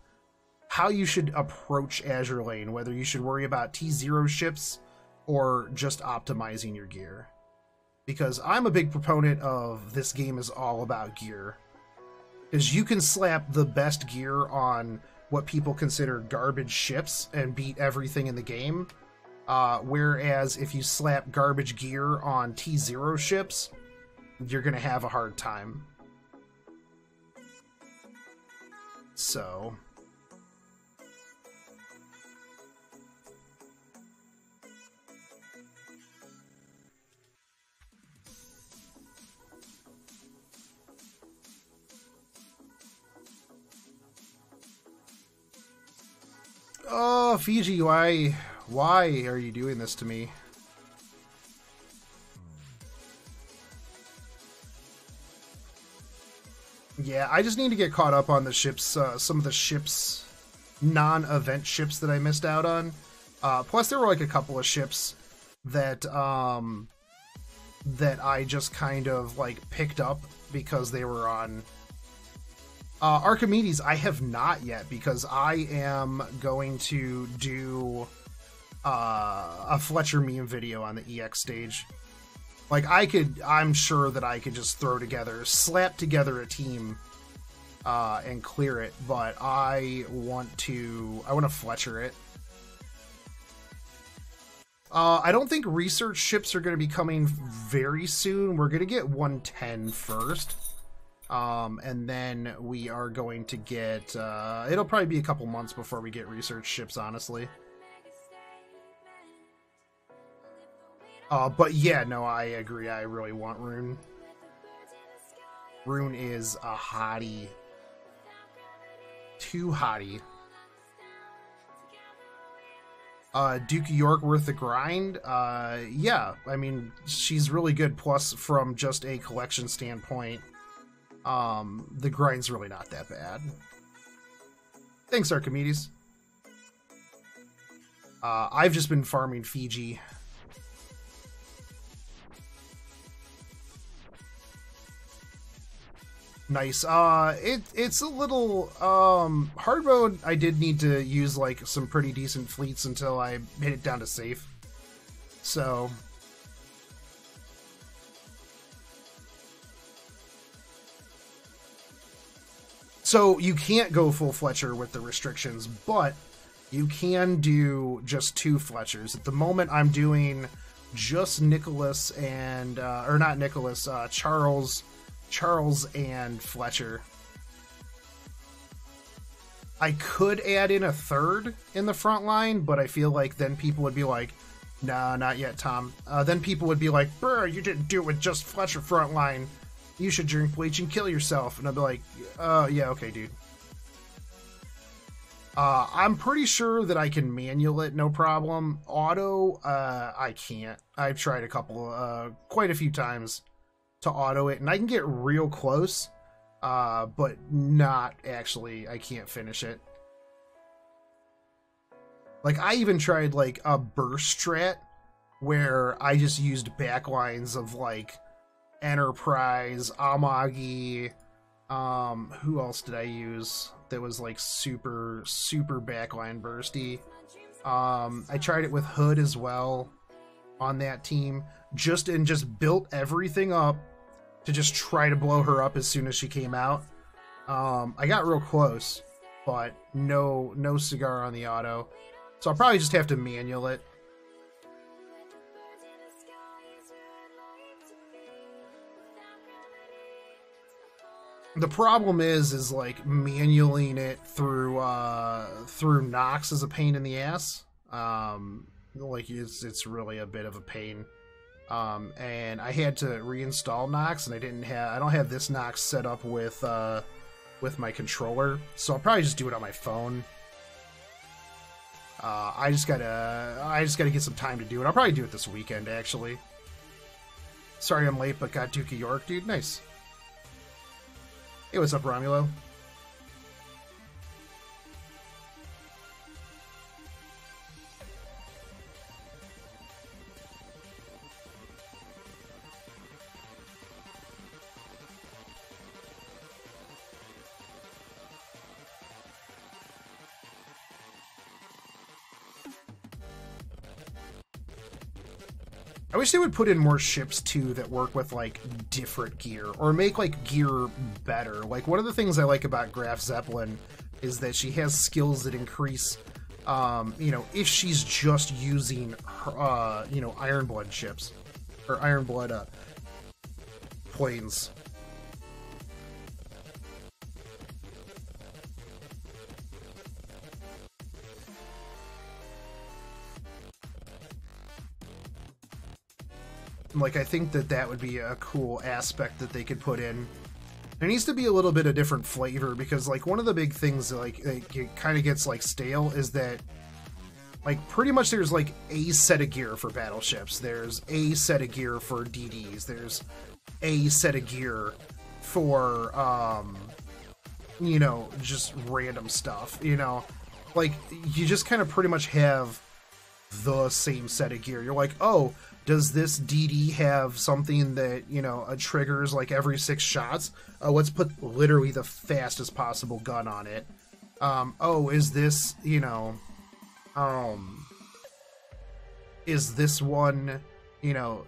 how you should approach Azure Lane, whether you should worry about T0 ships or just optimizing your gear. Because I'm a big proponent of this game is all about gear. Because you can slap the best gear on what people consider garbage ships and beat everything in the game. Whereas if you slap garbage gear on T0 ships, you're going to have a hard time. So... Oh, Fiji, why are you doing this to me? Yeah, I just need to get caught up on the ships, some of the ships, non-event ships that I missed out on. Plus, there were like a couple of ships that that I just kind of like picked up because they were on. Archimedes, I have not yet because I am going to do a Fletcher meme video on the EX stage. Like I'm sure that I could just slap together a team and clear it, but I want to Fletcher it. I don't think research ships are going to be coming very soon. We're going to get 110 first. And then we are going to get, it'll probably be a couple months before we get research ships, honestly. But yeah, no, I agree. I really want Rune. Rune is a hottie. Too hottie. Duke of York worth the grind? Yeah, I mean, she's really good, plus from just a collection standpoint, the grind's really not that bad. Thanks, Archimedes. I've just been farming Fiji. Nice. It's a little hard mode. I did need to use like some pretty decent fleets until I made it down to safe. So you can't go full Fletcher with the restrictions, but you can do just 2 Fletchers. At the moment, I'm doing just Nicholas and or not Nicholas, Charles and Fletcher. I could add in a 3rd in the front line, but I feel like then people would be like, nah, not yet, Tom. Then people would be like, brr, you didn't do it with just Fletcher front line. You should drink bleach and kill yourself. And I'd be like, yeah, okay, dude. I'm pretty sure that I can manual it, no problem. Auto, I can't. I've tried quite a few times to auto it, and I can get real close, but not actually, I can't finish it. Like, I even tried, like, a burst strat, where I just used backlines of, like, Enterprise, Amagi, who else did I use that was, like, super backline bursty? I tried it with Hood as well on that team, just built everything up to just try to blow her up as soon as she came out. I got real close, but no cigar on the auto. So I'll probably just have to manual it. The problem is like manualing it through Nox is a pain in the ass. Like it's really a bit of a pain. And I had to reinstall Nox, and I don't have this Nox set up with my controller, so I'll probably just do it on my phone. I just gotta get some time to do it. I'll probably do it this weekend, actually. Sorry I'm late, but got Duke of York, dude. Nice. Hey, what's up, Romulo? I wish they would put in more ships too that work with like different gear, or make like gear better. Like, one of the things I like about Graf Zeppelin is that she has skills that increase, you know, if she's just using you know, Ironblood ships or Ironblood planes. Like, I think that would be a cool aspect that they could put in. There needs to be a little bit of different flavor, because, like, one of the big things that, like, it kind of gets, like, stale is that, like, pretty much there's, like, a set of gear for battleships. There's a set of gear for DDs. There's a set of gear for, you know, just random stuff, you know? Like, you just kind of pretty much have the same set of gear. You're like, oh, does this DD have something that, you know, triggers like every 6 shots? Oh, let's put literally the fastest possible gun on it. Oh, is this, you know, is this one, you know,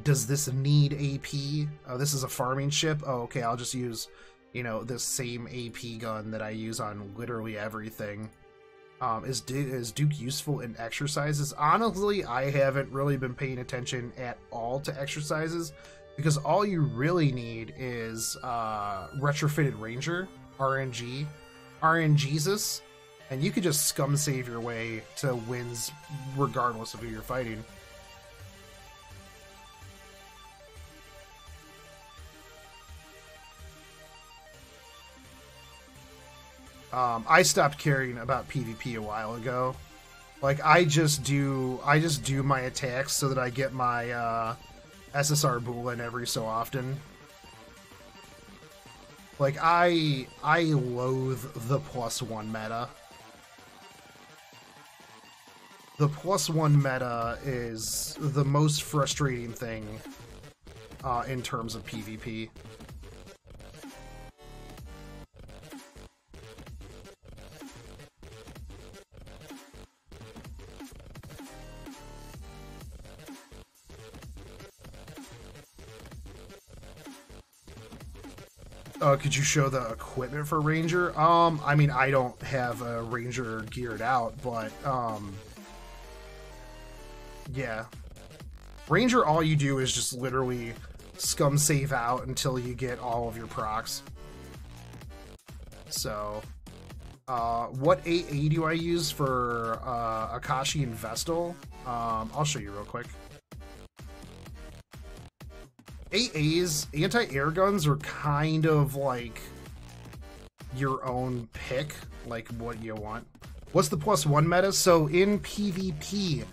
does this need AP? Oh, this is a farming ship. Oh, okay, I'll just use, you know, this same AP gun that I use on literally everything. Is Duke useful in exercises? Honestly, I haven't really been paying attention at all to exercises, because all you really need is Retrofitted Ranger, RNGesus, and you could just scum save your way to wins regardless of who you're fighting. I stopped caring about PvP a while ago. Like, I just do my attacks so that I get my SSR Boolean every so often. Like, I loathe the +1 meta. The +1 meta is the most frustrating thing in terms of PvP. Could you show the equipment for Ranger? I mean, I don't have a Ranger geared out, but, yeah. Ranger, all you do is just literally scum save out until you get all of your procs. So, what AA do I use for, Akashi and Vestal? I'll show you real quick. AA's anti-air guns are kind of like your own pick, like what you want. What's the +1 meta? So in PvP,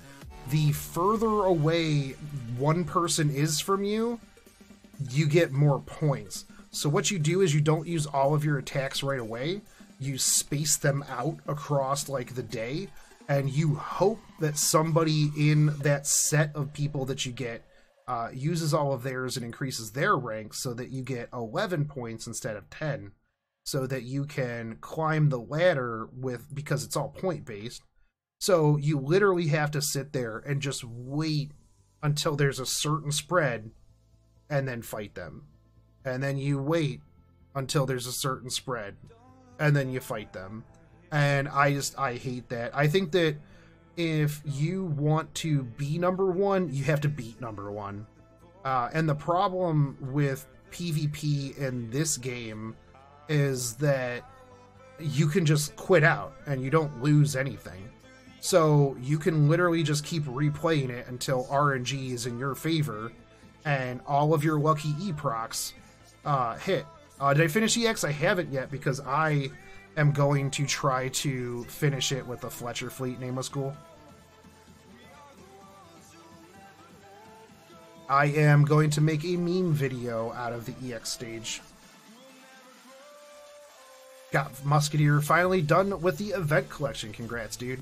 the further away one person is from you, you get more points. So what you do is you don't use all of your attacks right away. You space them out across like the day, and you hope that somebody in that set of people that you get uses all of theirs and increases their rank so that you get 11 points instead of 10, so that you can climb the ladder because it's all point based. So you literally have to sit there and just wait until there's a certain spread and then fight them. And then you wait until there's a certain spread and then you fight them. And I hate that. I think that if you want to be #1, you have to beat #1. And the problem with PvP in this game is that you can just quit out and you don't lose anything. So you can literally just keep replaying it until RNG is in your favor and all of your lucky E procs hit. Did I finish EX? I haven't yet because I am going to try to finish it with the Fletcher Fleet Nameless Ghoul. I am going to make a meme video out of the EX stage. Got Musketeer finally done with the event collection. Congrats, dude.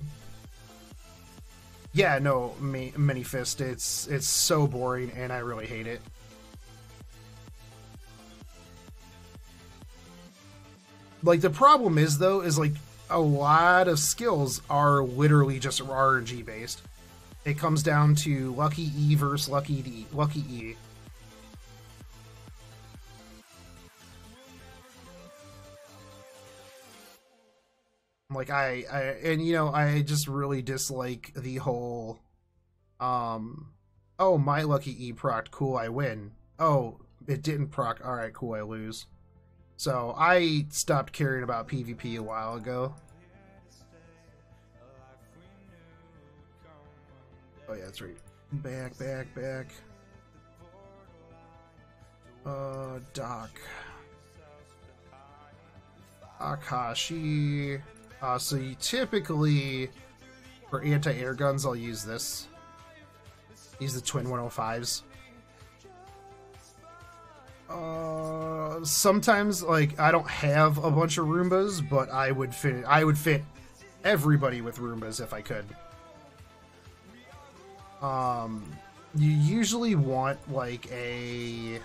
Yeah, no, Mini Fist, it's so boring and I really hate it. Like, the problem is, though, is like a lot of skills are literally just RNG based. It comes down to Lucky E versus Lucky E. Like, and you know, I just really dislike the whole, oh, my Lucky E procced, cool, I win. Oh, it didn't proc, alright, cool, I lose. So, I stopped caring about PvP a while ago. Oh yeah, that's right. Back. Doc. Akashi. So you typically, for anti-air guns, I'll use this. Use the twin 105s. Sometimes, like, I don't have a bunch of Roombas, but I would fit everybody with Roombas if I could. You usually want like a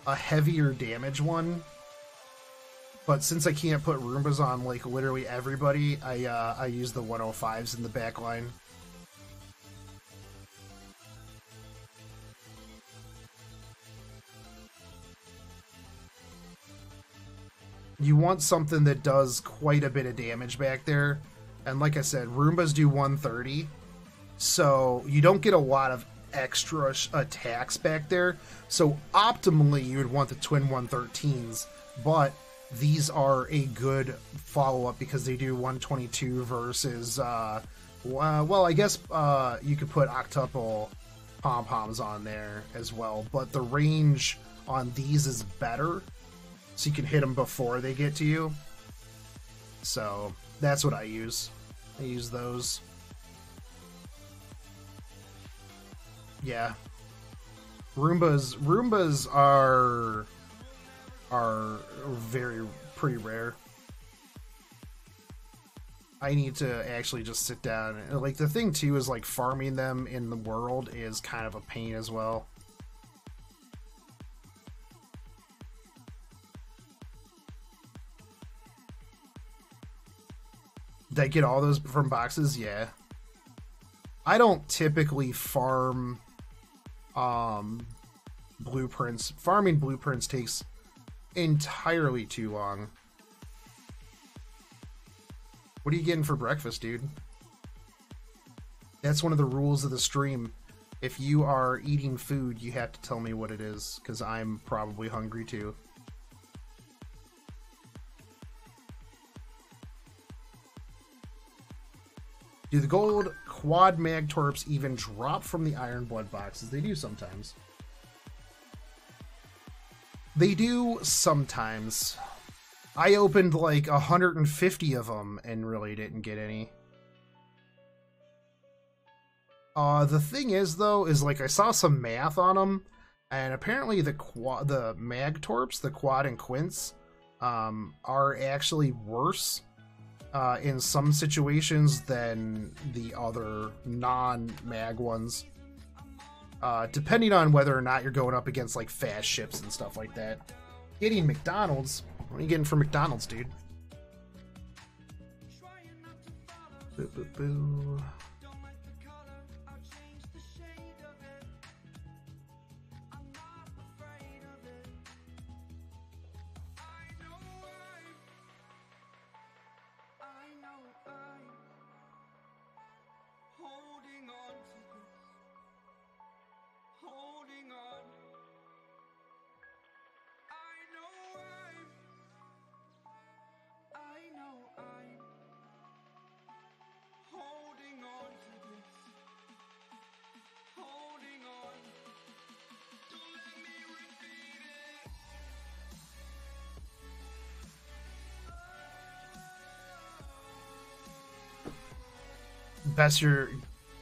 heavier damage one, but since I can't put Roombas on like literally everybody, I use the 105s in the back line. You want something that does quite a bit of damage back there, and like I said, Roombas do 130. So you don't get a lot of extra attacks back there. So optimally, you would want the twin 113s, but these are a good follow-up because they do 122 versus, well, I guess you could put octuple pom-poms on there as well, but the range on these is better, so you can hit them before they get to you. So that's what I use. I use those. Yeah, Roombas are pretty rare. I need to actually just sit down. Like, the thing too is like farming them in the world is kind of a pain as well. Did I get all those from boxes? Yeah. I don't typically farm blueprints. Farming blueprints takes entirely too long. What are you getting for breakfast, dude? That's one of the rules of the stream. If you are eating food, you have to tell me what it is, because I'm probably hungry too. Do the gold quad mag torps even drop from the iron blood boxes? They do sometimes. They do sometimes. I opened like 150 of them and really didn't get any. The thing is, though, is like I saw some math on them, and apparently the mag torps, the quad and quints, are actually worse in some situations than the other non-mag ones, depending on whether or not you're going up against like fast ships and stuff like that. Getting McDonald's. What are you getting from McDonald's, dude? Boo, boo, boo.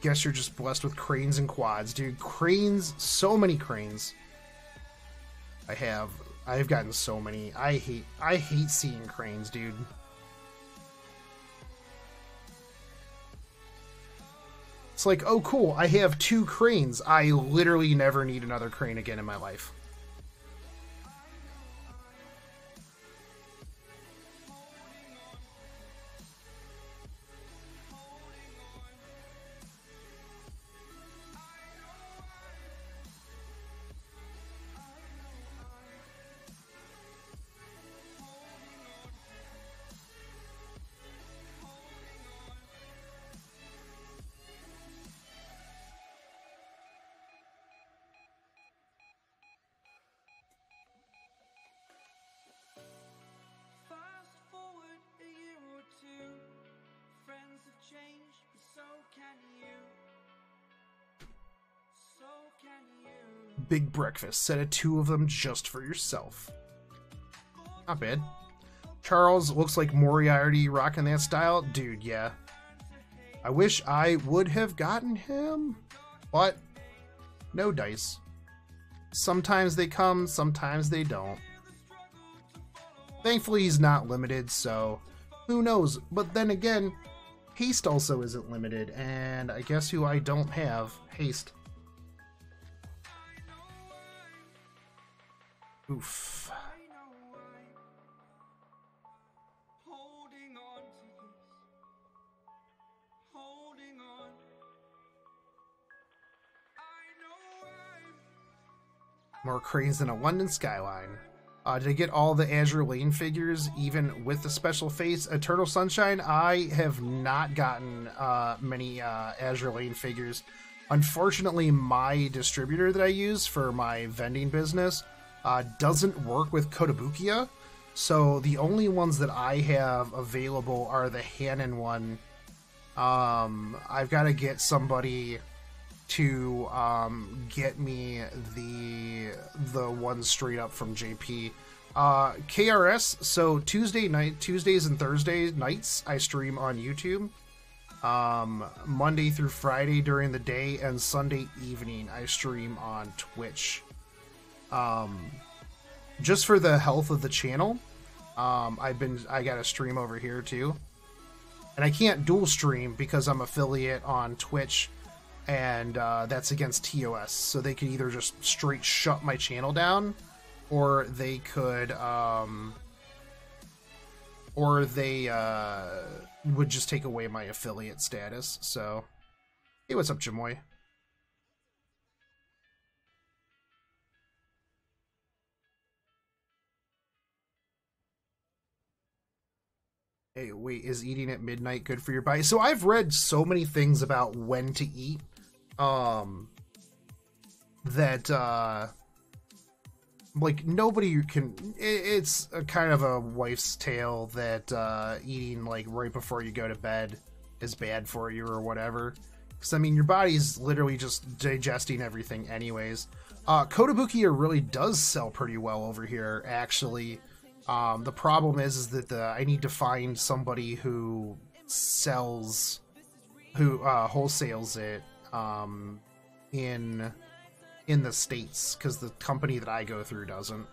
Guess you're just blessed with cranes and quads, dude. Cranes, so many cranes. I've gotten so many. I hate seeing cranes, dude. It's like, oh cool, I have 2 cranes. I literally never need another crane again in my life. Big breakfast. Set of 2 of them just for yourself. Not bad. Charles looks like Moriarty rocking that style. Dude, yeah. I wish I would have gotten him, but no dice. Sometimes they come, sometimes they don't. Thankfully, he's not limited, so who knows? But then again, haste also isn't limited, and I guess who I don't have? Haste. Oof. More cranes than a London skyline. Did I get all the Azur Lane figures, even with the special face? Eternal Sunshine, I have not gotten many Azur Lane figures. Unfortunately, my distributor that I use for my vending business doesn't work with Kotobukiya, so the only ones that I have available are the Hanan one. I've got to get somebody to get me the one straight up from JP. KRS, so Tuesdays and Thursday nights I stream on YouTube. Monday through Friday during the day, and Sunday evening I stream on Twitch. Just for the health of the channel, I got a stream over here too, and I can't dual stream because I'm affiliate on Twitch, and that's against TOS. So they could either just straight shut my channel down, or they could, would just take away my affiliate status. So, hey, what's up, Jamoy? Hey, wait, is eating at midnight good for your body? So I've read so many things about when to eat, that, like, nobody can... It's a kind of a wife's tale that eating, like, right before you go to bed is bad for you or whatever. Because, I mean, your body's literally just digesting everything anyways. Kotobukiya really does sell pretty well over here, actually. The problem is that I need to find somebody who sells, who wholesales it in the States, because the company that I go through doesn't.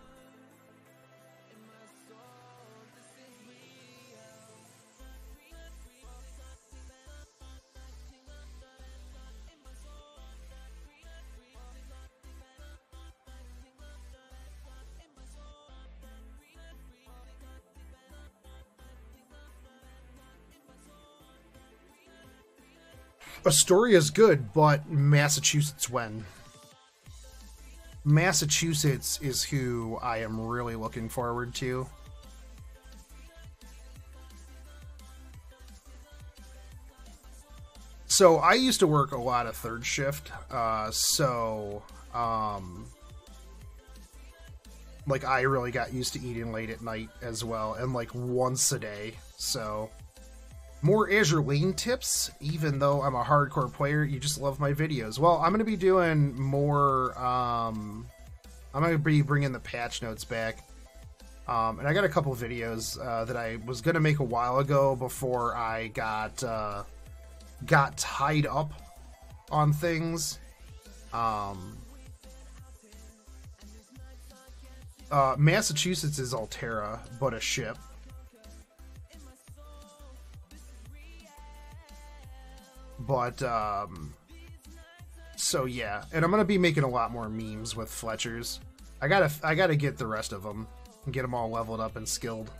Astoria's good, but Massachusetts when? Massachusetts is who I am really looking forward to. So I used to work a lot of third shift, like I really got used to eating late at night as well, and like once a day, so... More Azure Lane tips, even though I'm a hardcore player, you just love my videos. Well, I'm going to be doing more, I'm going to be bringing the patch notes back. And I got a couple videos that I was going to make a while ago before I got tied up on things. Massachusetts is Altera, but a ship. But, so yeah, and I'm gonna be making a lot more memes with Fletchers. I gotta get the rest of them and get them all leveled up and skilled.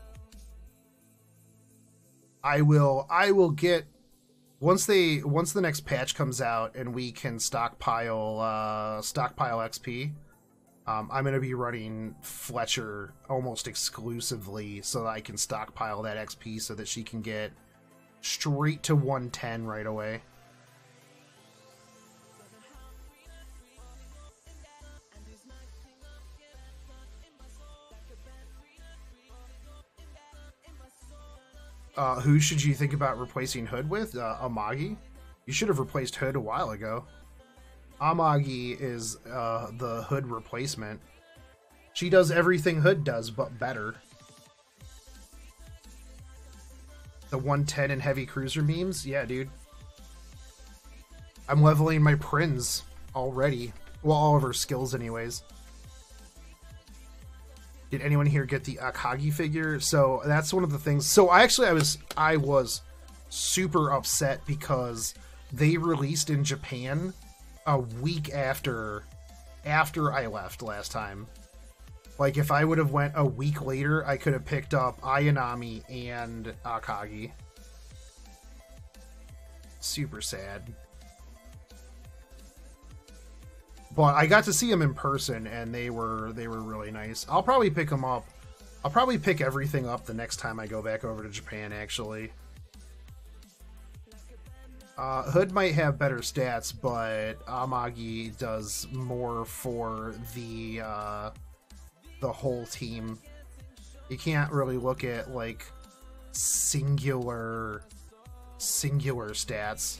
I will get, once the next patch comes out and we can stockpile XP, I'm gonna be running Fletcher almost exclusively so that I can stockpile that XP so that she can get straight to 110 right away. Who should you think about replacing Hood with? Amagi? You should have replaced Hood a while ago. Amagi is the Hood replacement. She does everything Hood does, but better. The 110 and heavy cruiser memes? Yeah, dude. I'm leveling my Prinz already. Well, all of her skills anyways. Did anyone here get the Akagi figure? So that's one of the things. So I was super upset because they released in Japan a week after I left last time. Like, if I would have went a week later, I could have picked up Ayanami and Akagi. Super sad. But I got to see them in person, and they were really nice. I'll probably pick them up. I'll probably pick everything up the next time I go back over to Japan, actually. Hood might have better stats, but Amagi does more for the whole team. You can't really look at, like, singular stats.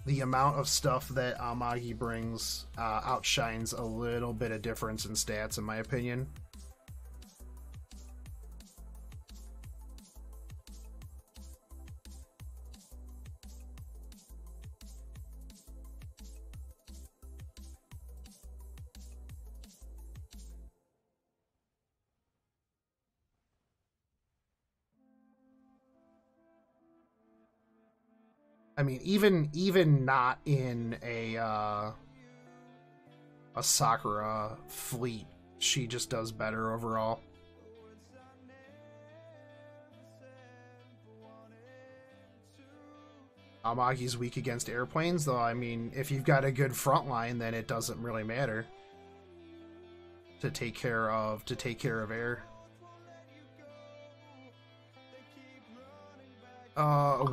The amount of stuff that Amagi brings outshines a little bit of difference in stats, in my opinion. I mean, even not in a Sakura fleet, she just does better overall. Amagi's weak against airplanes, though. I mean, if you've got a good front line, then it doesn't really matter to take care of air.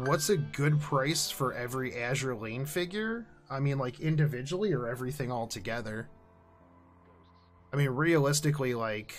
What's a good price for every Azure Lane figure? I mean, like, individually or everything all together? I mean, realistically, like,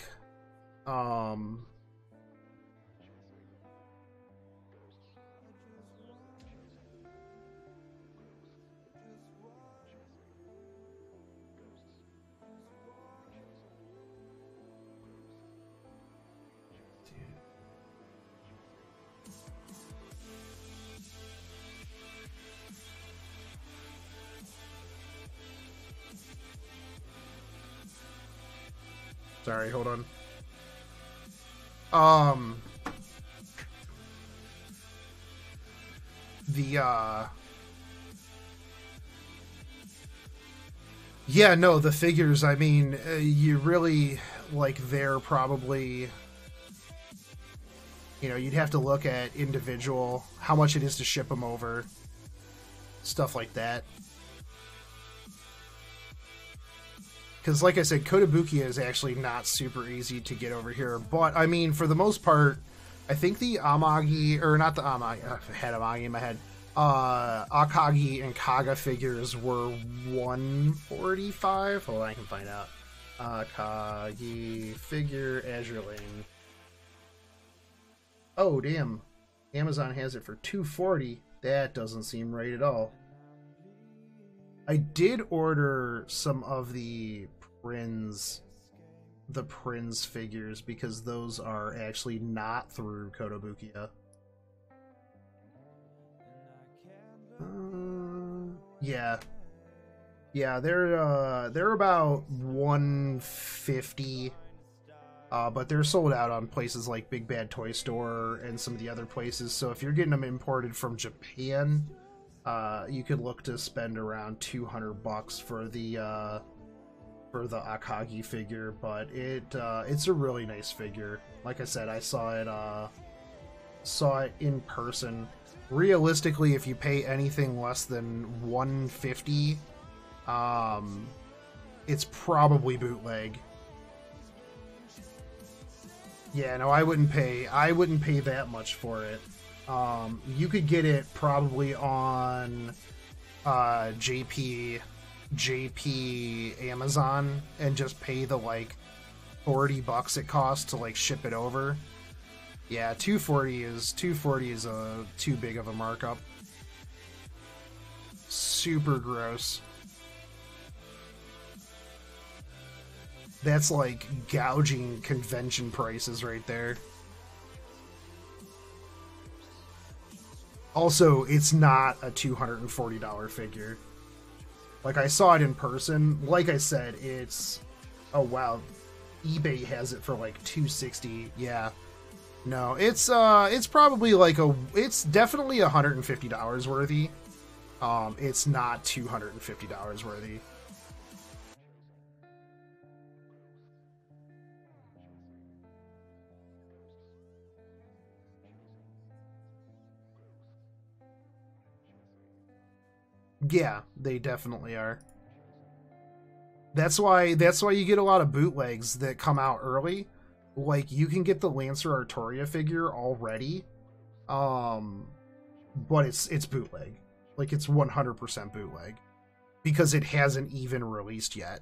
sorry, hold on. Yeah, no, the figures, I mean, you really, like, they're probably, you know, you'd have to look at individual, how much it is to ship them over, stuff like that. Because, like I said, Kotobukiya is actually not super easy to get over here. But, I mean, for the most part, I think the Amagi, or not the Amagi, I had Amagi in my head, Akagi and Kaga figures were $145. Hold on, I can find out. Akagi figure, Azure Lane. Oh, damn. Amazon has it for $240. That doesn't seem right at all. I did order some of the Prinz figures because those are actually not through Kotobukiya. Yeah, they're about $150, but they're sold out on places like Big Bad Toy Store and some of the other places. So if you're getting them imported from Japan, you could look to spend around $200 for the Akagi figure, but it's a really nice figure. Like I said, I saw it in person. Realistically, if you pay anything less than $150, it's probably bootleg. Yeah, no, I wouldn't pay that much for it. You could get it probably on JP Amazon and just pay the like $40 it costs to like ship it over. Yeah, $240 is too big of a markup. Super gross. That's like gouging convention prices right there. Also, it's not a $240 figure. Like, I saw it in person. Like I said, it's... Oh, wow. eBay has it for like $260. Yeah. No, it's probably like it's definitely $150 worthy. It's not $250 worthy. Yeah, they definitely are. That's why you get a lot of bootlegs that come out early. Like, you can get the Lancer Artoria figure already, but it's bootleg. Like, it's 100% bootleg because it hasn't even released yet.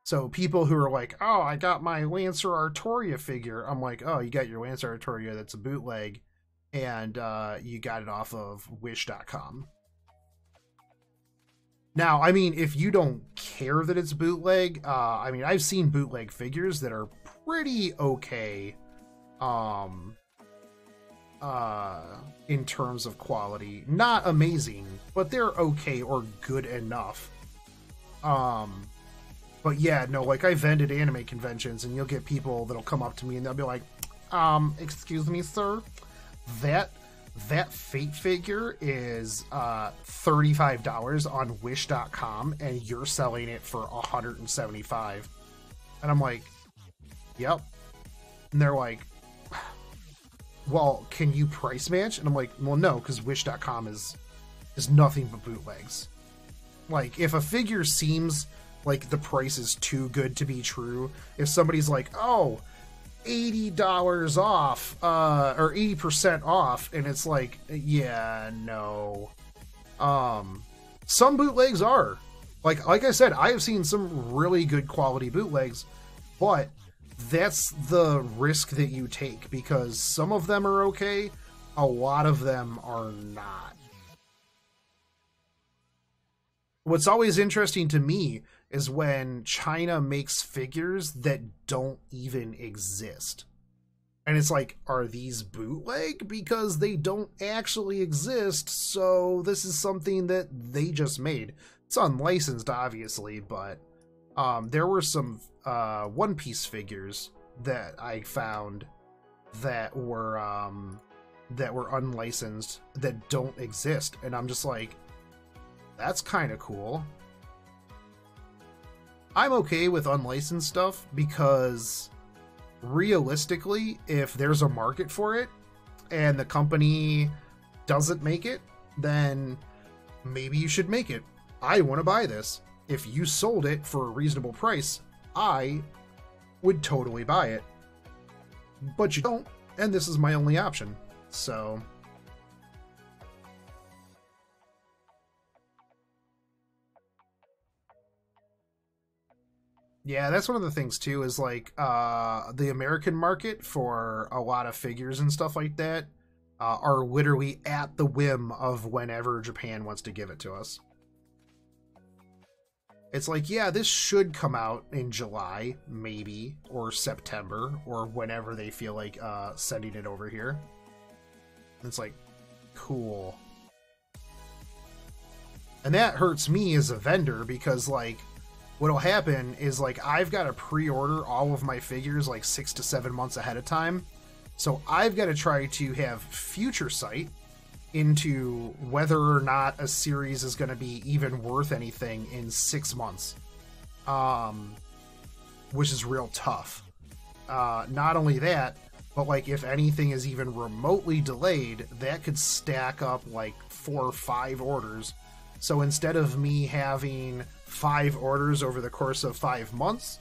So people who are like, oh, I got my Lancer Artoria figure, I'm like, oh, you got your Lancer Artoria that's a bootleg, and you got it off of Wish.com. Now, I mean, if you don't care that it's bootleg, I mean, I've seen bootleg figures that are pretty okay, in terms of quality. Not amazing, but they're okay or good enough. But yeah, no, like, I vended anime conventions, and you'll get people that'll come up to me and they'll be like, excuse me, sir, that Fate figure is $35 on Wish.com, and you're selling it for $175. And I'm like, yep. And they're like, well, can you price match? And I'm like, well, no, because Wish.com is nothing but bootlegs. Like, if a figure seems like the price is too good to be true, if somebody's like, oh, $80 off, or 80% off, and it's like, yeah, no. Some bootlegs are. Like I said, I have seen some really good quality bootlegs, but that's the risk that you take, because some of them are okay, a lot of them are not. What's always interesting to me is when China makes figures that don't even exist. And it's like, are these bootleg? Because they don't actually exist, so this is something that they just made. It's unlicensed, obviously, but there were some One Piece figures that I found that were unlicensed, that don't exist, and I'm just like, that's kind of cool. I'm okay with unlicensed stuff because realistically, if there's a market for it and the company doesn't make it, then maybe you should make it. I want to buy this. If you sold it for a reasonable price, I would totally buy it. But you don't, and this is my only option. So yeah, that's one of the things too, is like the American market for a lot of figures and stuff like that are literally at the whim of whenever Japan wants to give it to us. It's like, yeah, this should come out in July, maybe, or September, or whenever they feel like sending it over here. It's like, cool. And that hurts me as a vendor, because like, what'll happen is like, I've got to pre-order all of my figures like 6 to 7 months ahead of time. So I've got to try to have future sight into whether or not a series is going to be even worth anything in 6 months. Which is real tough. Not only that, but like if anything is even remotely delayed, that could stack up like 4 or 5 orders. So instead of me having 5 orders over the course of 5 months,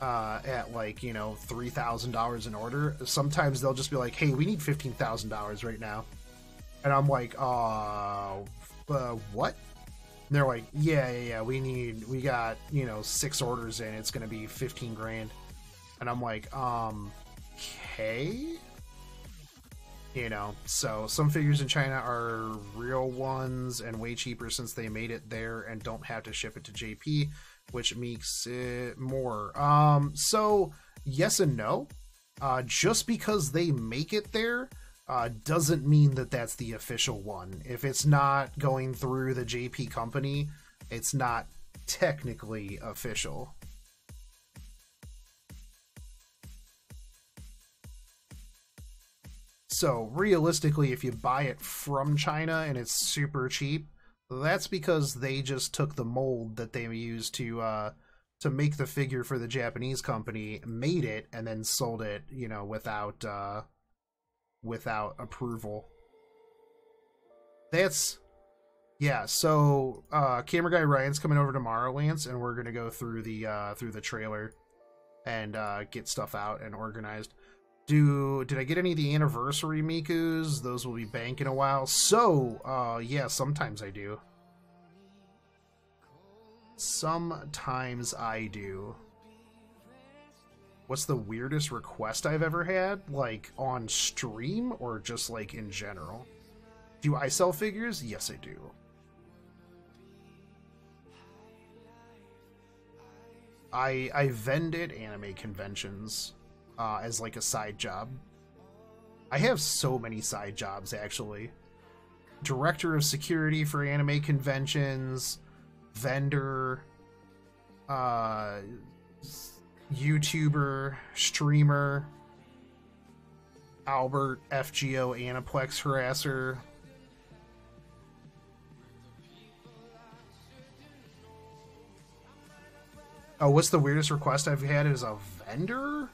at like, you know, $3,000 an order, sometimes they'll just be like, hey, we need $15,000 right now. And I'm like, what? And they're like, yeah, we got, you know, 6 orders in, it's gonna be 15 grand. And I'm like, okay. You know, so some figures in China are real ones and way cheaper since they made it there and don't have to ship it to JP, which makes it more. So yes and no. Just because they make it there doesn't mean that that's the official one. If it's not going through the JP company, it's not technically official. So realistically, if you buy it from China and it's super cheap, that's because they just took the mold that they used to make the figure for the Japanese company, made it, and then sold it, you know, without approval. That's, yeah. So camera guy Ryan's coming over tomorrow, Lance, and we're gonna go through the trailer and get stuff out and organized. Did I get any of the anniversary Mikus? Those will be bank in a while. So, yeah, sometimes I do. Sometimes I do. What's the weirdest request I've ever had? Like, on stream or just, like, in general? Do I sell figures? Yes, I do. I vend at anime conventions. As like a side job. I have so many side jobs, actually. Director of security for anime conventions, vendor, YouTuber, streamer, Albert FGO Aniplex harasser. Oh, what's the weirdest request I've had as a vendor?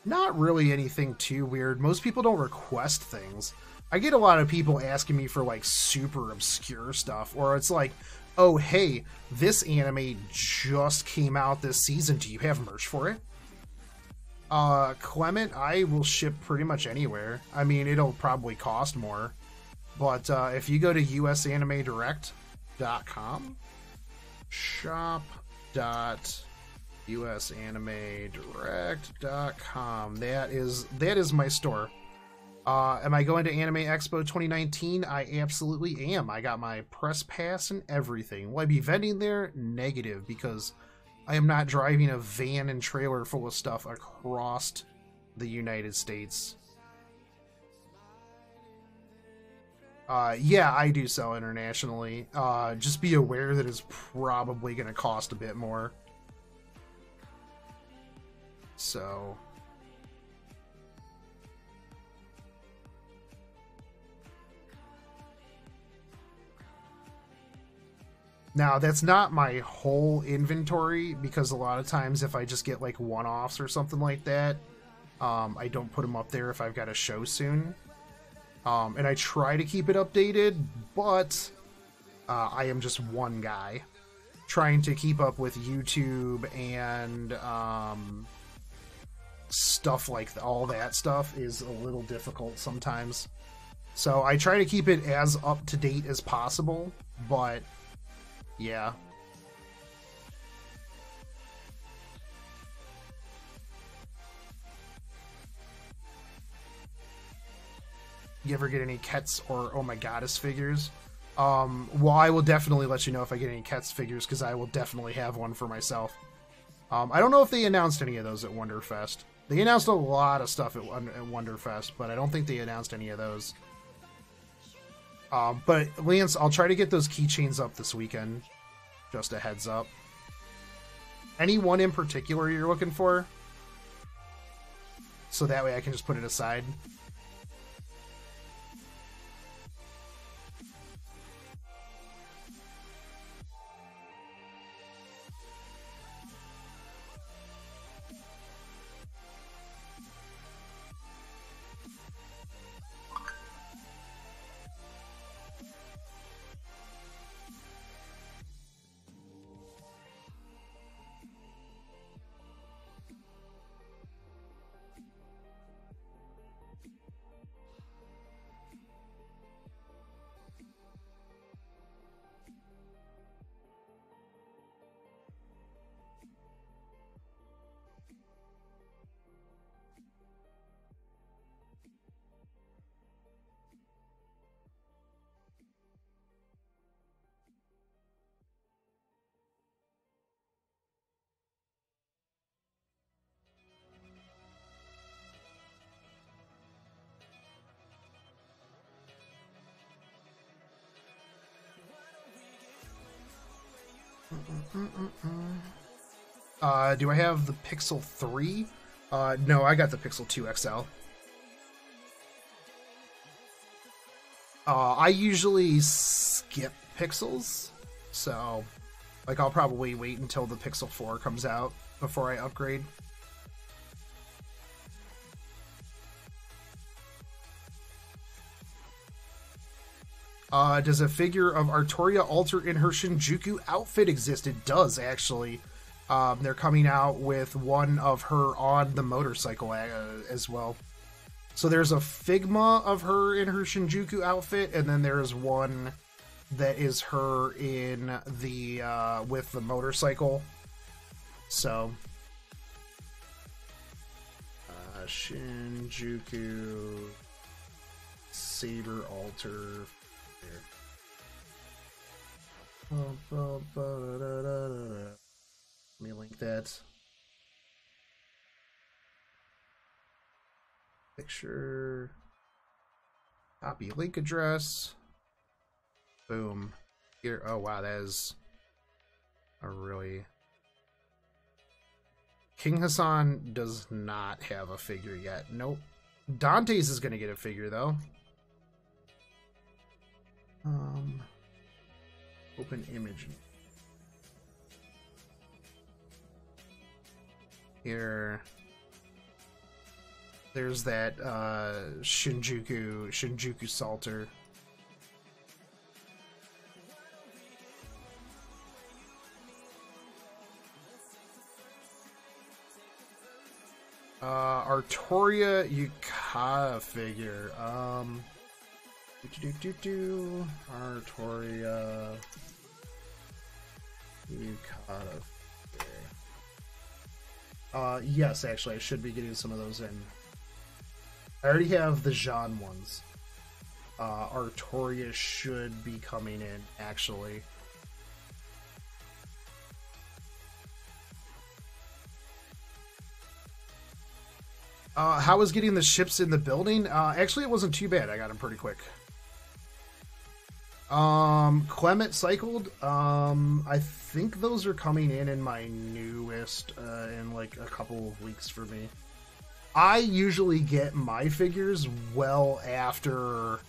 Not really anything too weird. Most people don't request things. I get a lot of people asking me for like super obscure stuff, or it's like, oh hey, this anime just came out this season, do you have merch for it? Clement, I will ship pretty much anywhere. I mean, it'll probably cost more. But if you go to usaanimedirect.com, shop.usaanimedirect.com, that is my store. Am I going to Anime Expo 2019? I absolutely am. I got my press pass and everything. Will I be vending there? Negative, because I am not driving a van and trailer full of stuff across the United States. Yeah, I do sell internationally. Just be aware that it's probably going to cost a bit more. So... Now, that's not my whole inventory, because a lot of times if I just get like one-offs or something like that, I don't put them up there if I've got a show soon. And I try to keep it updated, but I am just one guy. Trying to keep up with YouTube and stuff like all that stuff is a little difficult sometimes. So I try to keep it as up-to-date as possible, but... yeah. You ever get any Kets or Oh My Goddess figures? Well, I will definitely let you know if I get any Kets figures, because I will definitely have one for myself. I don't know if they announced any of those at Wonderfest. They announced a lot of stuff at Wonderfest, but I don't think they announced any of those. But Lance, I'll try to get those keychains up this weekend. Just a heads up. Any one in particular you're looking for? So that way I can just put it aside. Do I have the Pixel 3? No, I got the Pixel 2 XL. I usually skip Pixels, so like I'll probably wait until the Pixel 4 comes out before I upgrade. Does a figure of Artoria Alter in her Shinjuku outfit exist? It does, actually. They're coming out with one of her on the motorcycle as well. So there's a Figma of her in her Shinjuku outfit, and then there's one that is her in the with the motorcycle. So Shinjuku Saber Alter. Let me link that. Picture. Copy link address. Boom. Here. Oh wow, that is a really... King Hassan does not have a figure yet. Nope. Dante's is gonna get a figure though. Open image. Here. There's that Shinjuku Salter. Artoria Yukata figure. Artoria Yukata figure. Yes, actually, I should be getting some of those in. I already have the Jean ones. Artoria should be coming in, actually. How was getting the ships in the building? Actually, it wasn't too bad. I got them pretty quick. Clement cycled. I think those are coming in my newest in like a couple of weeks for me. I usually get my figures well after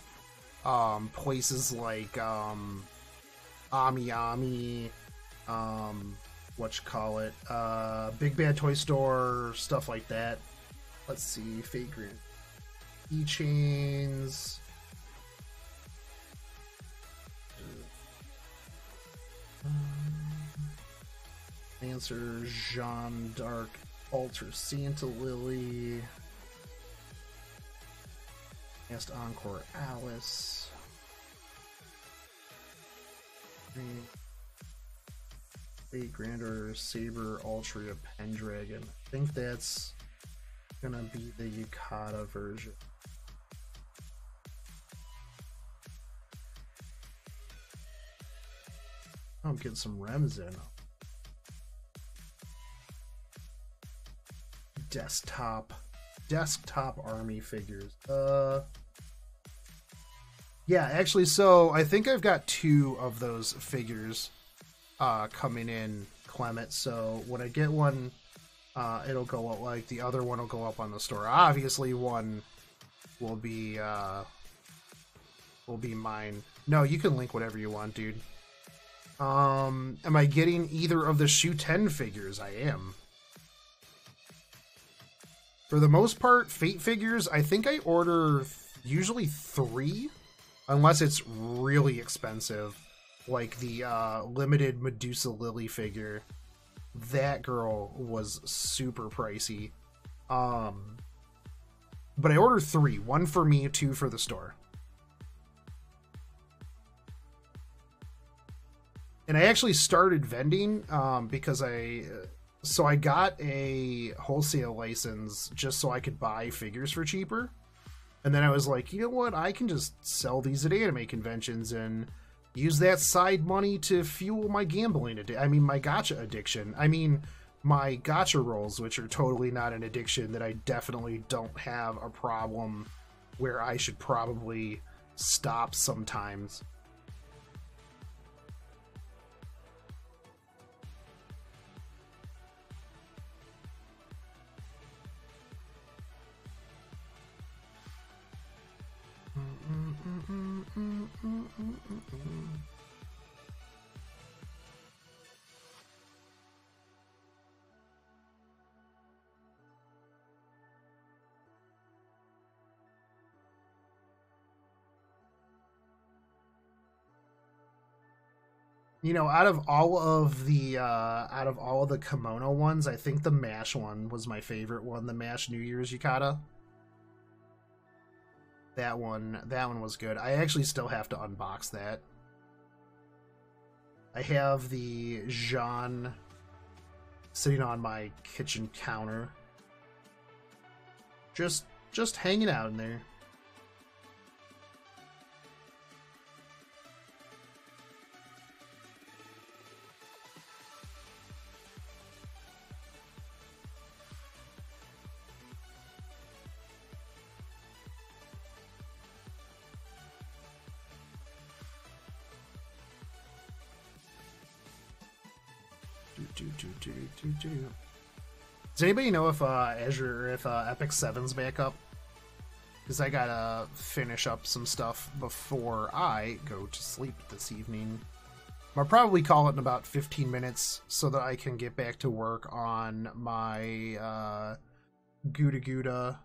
places like Ami Ami, Big Bad Toy Store, stuff like that. Let's see, Vagrant keychains. Answer Jeanne d'Arc, Alter Santa Lily, Last Encore Alice, Grander Saber Altria Pendragon. I think that's gonna be the Yukata version. I'm getting some Rems in. Desktop army figures. Yeah, actually, so I think I've got 2 of those figures coming in, Clement. So when I get one, it'll go up, like the other one will go up on the store. Obviously, one will be mine. No, you can link whatever you want, dude. Am I getting either of the Shu 10 figures? I am. For the most part, Fate figures, I think I order usually 3, unless it's really expensive, like the limited Medusa Lily figure. That girl was super pricey. But I ordered 3, 1 for me, 2 for the store. And I actually started vending because I got a wholesale license just so I could buy figures for cheaper. And then I was like, you know what? I can just sell these at anime conventions and use that side money to fuel my gambling my gacha addiction. My gacha rolls, which are totally not an addiction, that I definitely don't have a problem where I should probably stop sometimes. You know, out of all of the kimono ones, I think the MASH one was my favorite one. The MASH New Year's Yukata. That one was good. I actually still have to unbox that. I have the Jean sitting on my kitchen counter, just hanging out in there. Does anybody know if Azure, if Epic 7's back up? Because I gotta finish up some stuff before I go to sleep this evening. I'll probably call it in about 15 minutes so that I can get back to work on my Gouda Gouda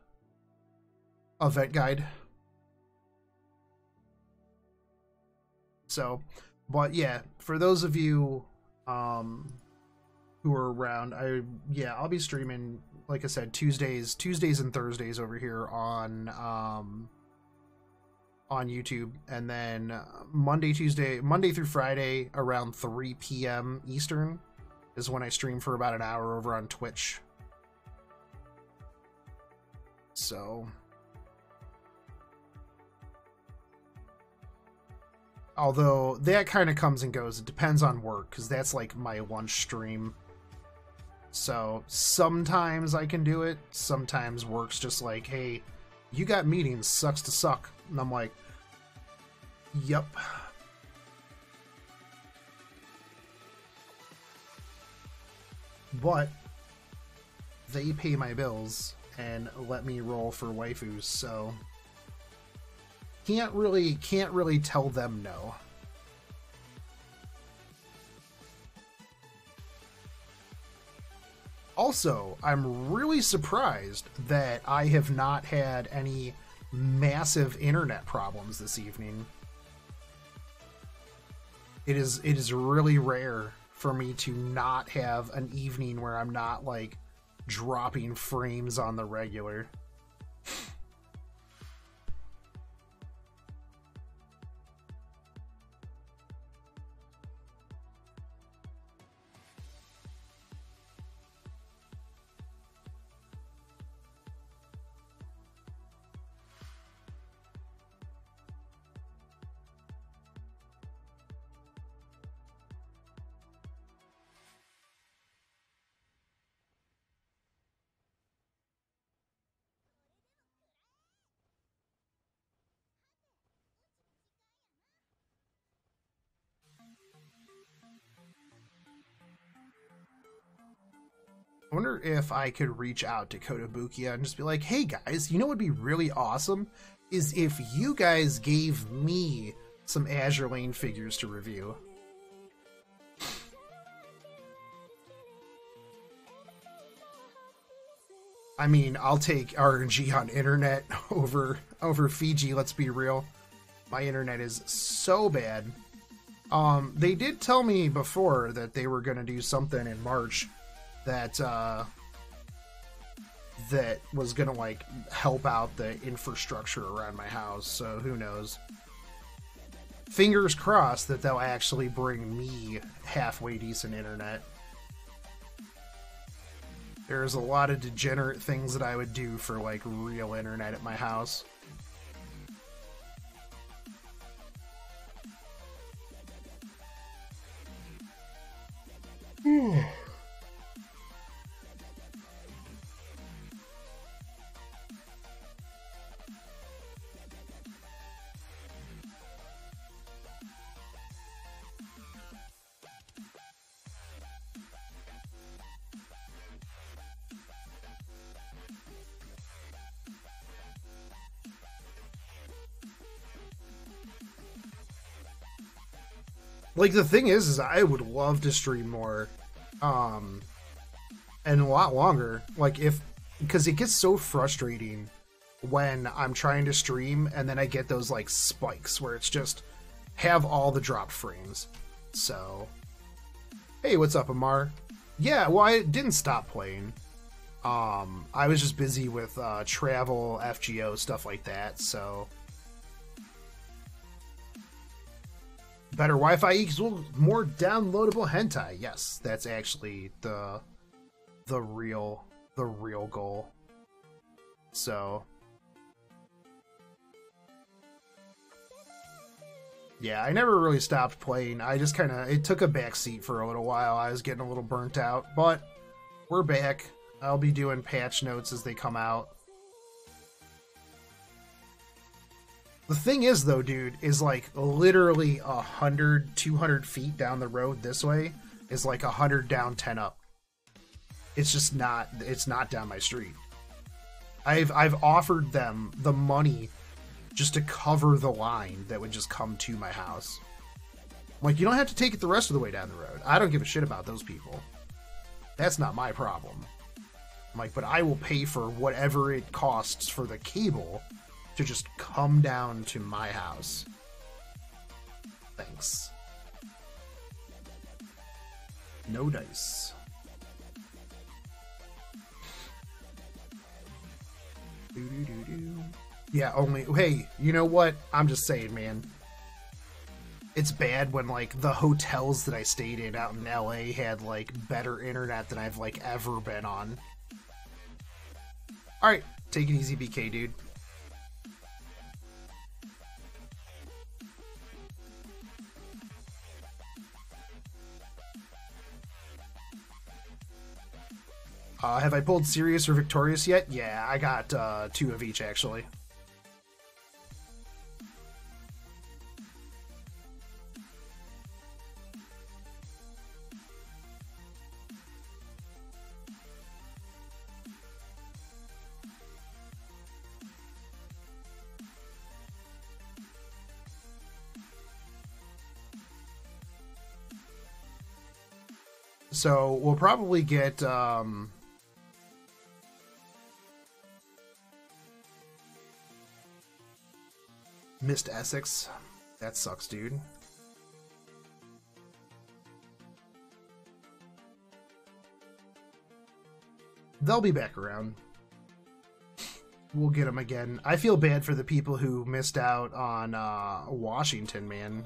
event guide. So, but yeah, for those of you who are around, I'll be streaming like I said, Tuesdays and Thursdays over here on YouTube, and then Monday through Friday around 3 p.m. Eastern is when I stream for about an hour over on Twitch. So, although that kind of comes and goes, it depends on work, because that's like my lunch stream. So sometimes I can do it, sometimes work's just like, hey, you got meetings, sucks to suck. And I'm like, yep. But they pay my bills and let me roll for waifus, so can't really tell them no. Also, I'm really surprised that I have not had any massive internet problems this evening. It is really rare for me to not have an evening where I'm not like dropping frames on the regular. I wonder if I could reach out to Kotobukiya and just be like, hey guys, you know what would be really awesome? Is if you guys gave me some Azure Lane figures to review. I mean, I'll take RNG on internet over Fiji, let's be real. My internet is so bad. They did tell me before that they were going to do something in March that that was gonna like help out the infrastructure around my house, so who knows. Fingers crossed that they'll actually bring me halfway decent internet. There's a lot of degenerate things that I would do for like real internet at my house. Like, the thing is I would love to stream more, and a lot longer. Like, because it gets so frustrating when I'm trying to stream and then I get those, like, spikes where it's just, have all the dropped frames. So, hey, what's up, Amar? Yeah, well, I didn't stop playing. I was just busy with, travel, FGO, stuff like that, so... Better Wi-Fi equals more downloadable hentai. Yes, that's actually the real goal. So yeah, I never really stopped playing. I just it took a backseat for a little while. I was getting a little burnt out, but we're back. I'll be doing patch notes as they come out. The thing is, though, dude, is like literally 100, 200 feet down the road this way is like 100 down, 10 up. It's just not, it's not down my street. I've offered them the money just to cover the line that would just come to my house. I'm like, you don't have to take it the rest of the way down the road. I don't give a shit about those people. That's not my problem. I'm like, but I will pay for whatever it costs for the cable to just come down to my house. Thanks. No dice. Yeah, only... Hey, you know what? I'm just saying, man. It's bad when, like, the hotels that I stayed in out in LA had, like, better internet than I've, like, ever been on. Alright, take it easy, BK, dude. Have I pulled Serious or Victorious yet? Yeah, I got 2 of each, actually. So we'll probably get Missed Essex. That sucks, dude. They'll be back around. We'll get them again. I feel bad for the people who missed out on Washington, man.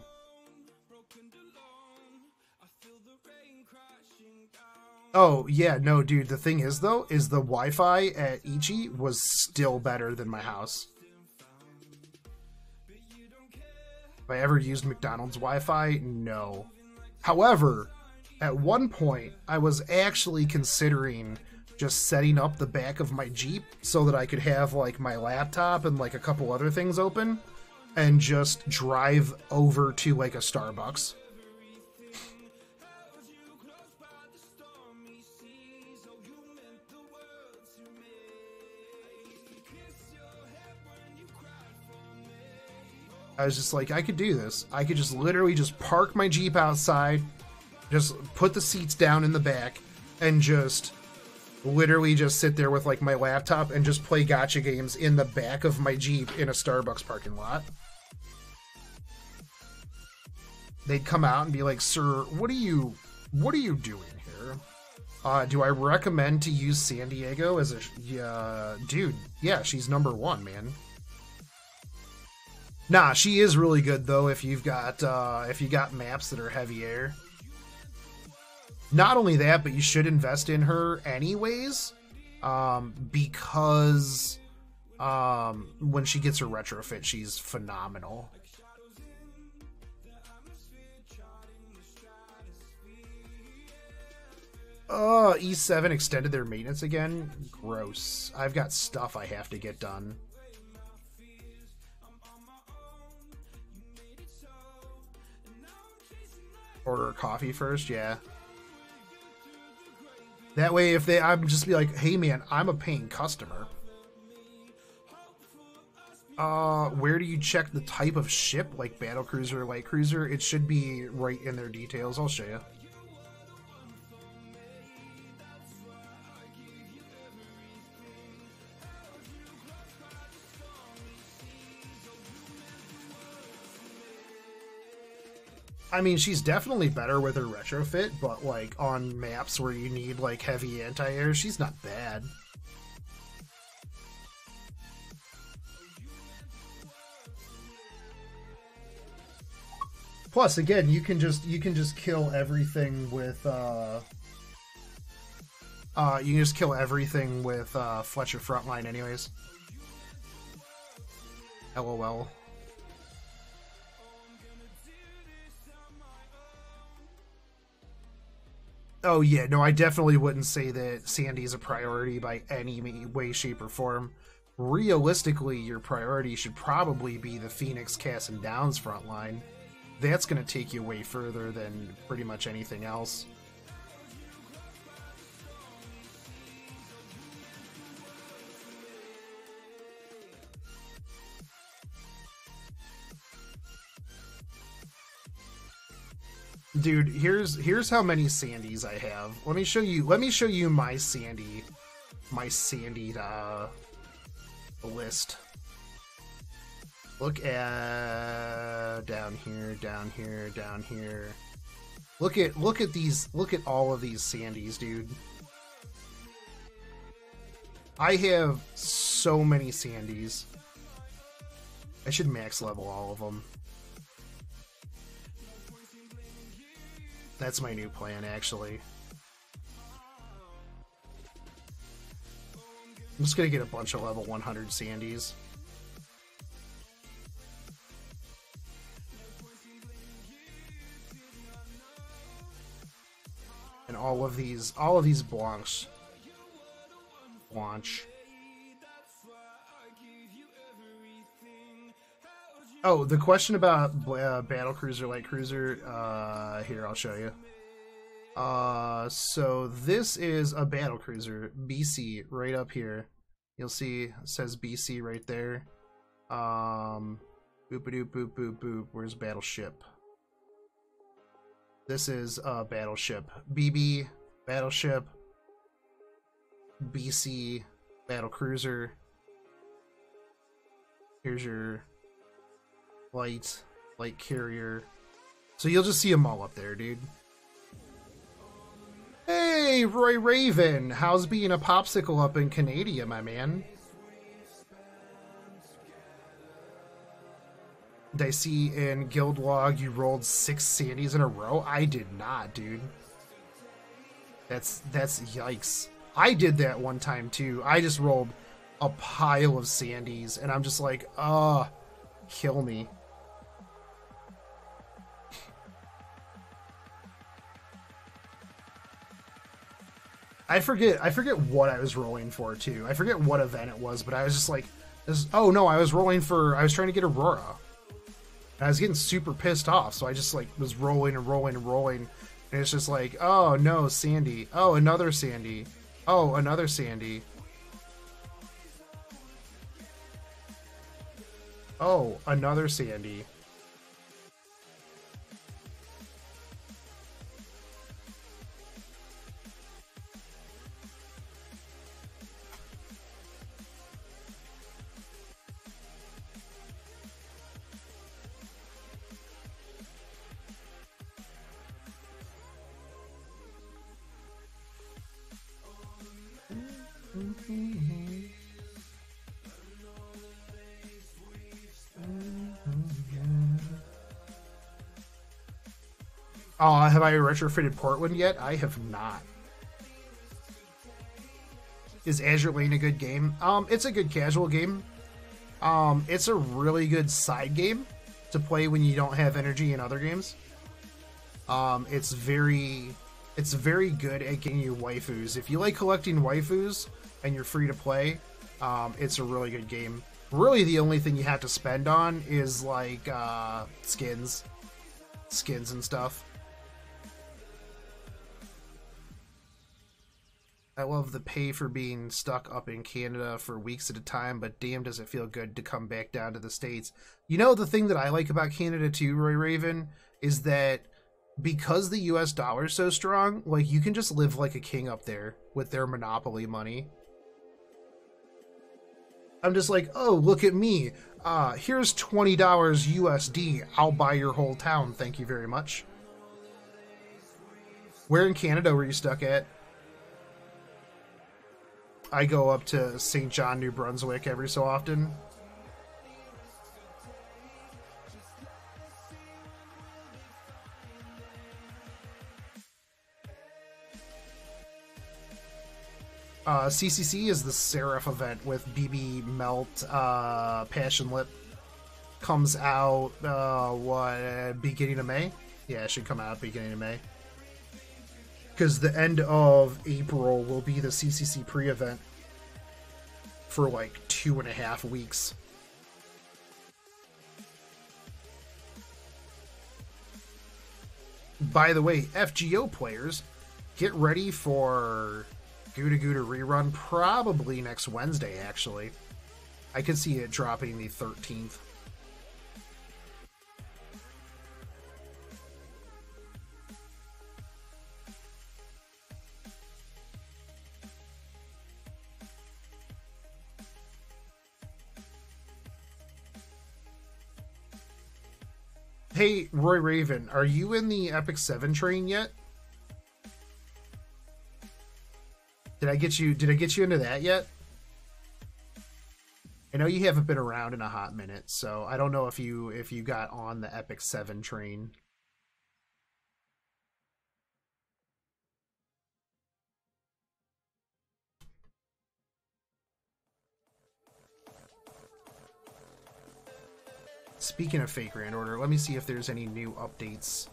Oh, yeah, no, dude, the thing is, though, is the Wi-Fi at Ichi was still better than my house. Have I ever used McDonald's Wi-Fi? No. However, at one point, I was actually considering just setting up the back of my Jeep so that I could have, like, my laptop and, like, a couple other things open and just drive over to, like, a Starbucks. I was just like, I could do this. I could just literally just park my Jeep outside, just put the seats down in the back, and just literally just sit there with like my laptop and just play gacha games in the back of my Jeep in a Starbucks parking lot. They'd come out and be like, "Sir, what are you doing here? Do I recommend to use San Diego as a dude? Yeah, she's #1, man." Nah, she is really good though if you got maps that are heavy air. Not only that, but you should invest in her anyways, because when she gets her retrofit, she's phenomenal. E7 extended their maintenance again? Gross. I've got stuff I have to get done. Order a coffee first, yeah. That way, if I'm just be like, hey man, I'm a paying customer. Where do you check the type of ship, like battle cruiser or light cruiser? It should be right in their details. I'll show you. I mean, she's definitely better with her retrofit, but like on maps where you need like heavy anti-air, she's not bad. Plus, again, you can just kill everything with Fletcher Frontline anyways. LOL. Oh yeah, no, I definitely wouldn't say that Sandy's a priority by any way, shape, or form. Realistically, your priority should probably be the Phoenix, Cass, and Downs front line. That's going to take you way further than pretty much anything else. Dude, here's how many Sandys I have. Let me show you my Sandy list. Look at down here. Look at all of these Sandys, dude. I have so many Sandies. I should max level all of them. That's my new plan, actually. I'm just gonna get a bunch of level 100 Sandies. And all of these Blancs. Blanche. Oh, the question about Battle Cruiser, Light Cruiser, here, I'll show you. So this is a Battle Cruiser, BC, right up here. You'll see, it says BC right there. Boop-a-doop, boop, boop, boop. Where's Battleship? This is a Battleship. BB, Battleship, BC, Battle Cruiser. Here's your light carrier. So you'll just see them all up there, dude. Hey, Roy Raven, how's being a popsicle up in Canada, my man? Did I see in Guild Log you rolled 6 Sandies in a row? I did not, dude. That's yikes. I did that one time too. I just rolled a pile of Sandies and I'm just like, kill me. I forget what I was rolling for too. I forget what event it was, but I was just like, oh no, I was trying to get Aurora. And I was getting super pissed off, so I just like was rolling and rolling and rolling. And it's just like, oh no, Sandy. Oh, another Sandy. Oh, another Sandy. Oh, another Sandy. Have I retrofitted Portland yet? I have not. Is Azure Lane a good game? It's a good casual game. It's a really good side game to play when you don't have energy in other games. It's very good at getting you waifus. If you like collecting waifus and you're free to play, it's a really good game. Really, the only thing you have to spend on is like skins and stuff. I love the pay for being stuck up in Canada for weeks at a time, but damn does it feel good to come back down to the States. You know, the thing that I like about Canada too, Roy Raven, is that because the US dollar is so strong, like, you can just live like a king up there with their monopoly money. I'm just like, oh, look at me. Here's $20 USD. I'll buy your whole town. Thank you very much. Where in Canada were you stuck at? I go up to St. John, New Brunswick every so often. CCC is the Seraph event with BB Melt, Passion Lip. Comes out, beginning of May? Yeah, it should come out beginning of May. Because the end of April will be the CCC pre-event for like 2.5 weeks. By the way, FGO players, get ready for Gouda Gouda rerun probably next Wednesday, actually. I could see it dropping the 13th. Hey, Roy Raven, are you in the Epic 7 train yet? Did I get you into that yet? I know you haven't been around in a hot minute, so I don't know if you got on the Epic 7 train. Speaking of Fake Grand Order, let me see if there's any new updates.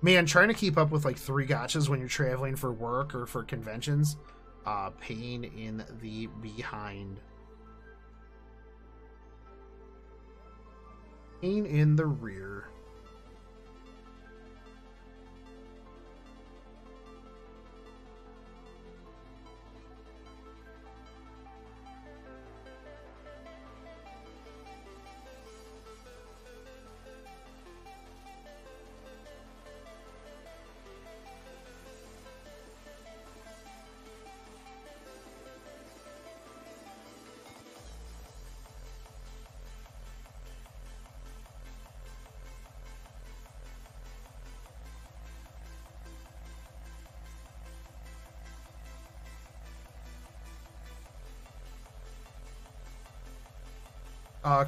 Man, trying to keep up with like 3 gachas when you're traveling for work or for conventions, pain in the behind. Pain in the rear.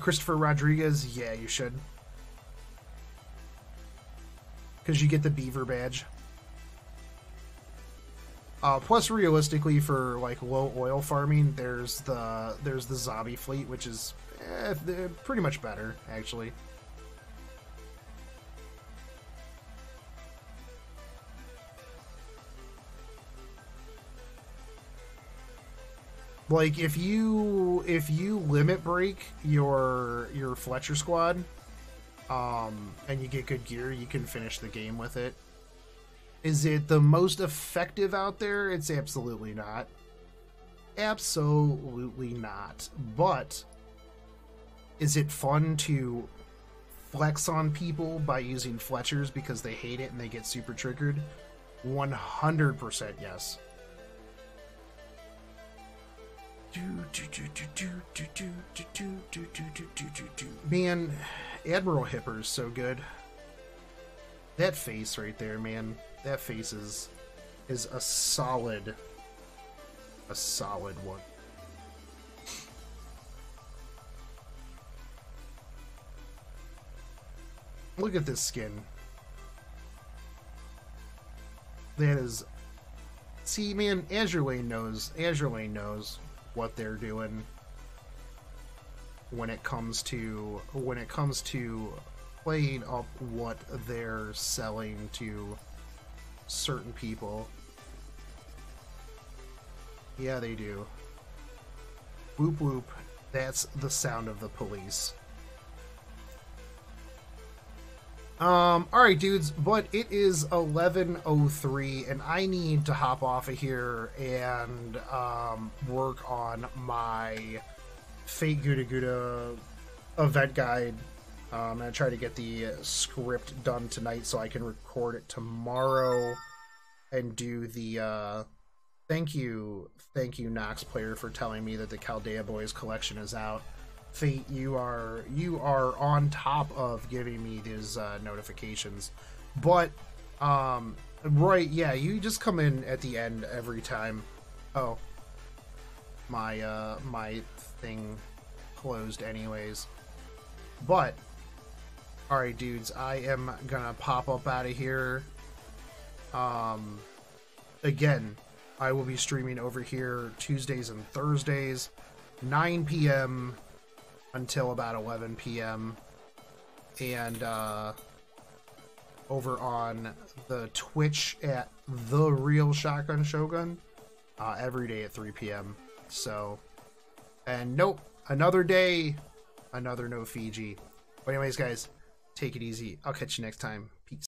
Christopher Rodriguez, yeah, you should. Because you get the beaver badge. Plus, realistically, for like low oil farming, there's the zombie fleet, which is pretty much better, actually. Like if you limit break your Fletcher squad, and you get good gear, you can finish the game with it. Is it the most effective out there? It's absolutely not. Absolutely not. But is it fun to flex on people by using Fletchers because they hate it and they get super triggered? 100% yes. Man, Admiral Hipper's so good. That face right there, man. That face is a solid one. Look at this skin. That is... See, man, Azur Lane knows what they're doing when it comes to playing up what they're selling to certain people. Yeah, they do. Whoop whoop. That's the sound of the police. Alright dudes, but it is 11:03 and I need to hop off of here and work on my Fate Gouda Gouda event guide. I'm gonna try to get the script done tonight so I can record it tomorrow and do the thank you Nox player for telling me that the Chaldea Boys collection is out. Fate, you are on top of giving me these notifications, but right, yeah, you just come in at the end every time. Oh, my thing closed anyways. But all right, dudes, I am gonna pop up out of here. Again, I will be streaming over here Tuesdays and Thursdays, 9 p.m. until about 11 p.m. and over on the Twitch at The Real Shotgun Shogun every day at 3 p.m. So, and nope, another day, another no Fiji. But anyways, guys, take it easy. I'll catch you next time. Peace.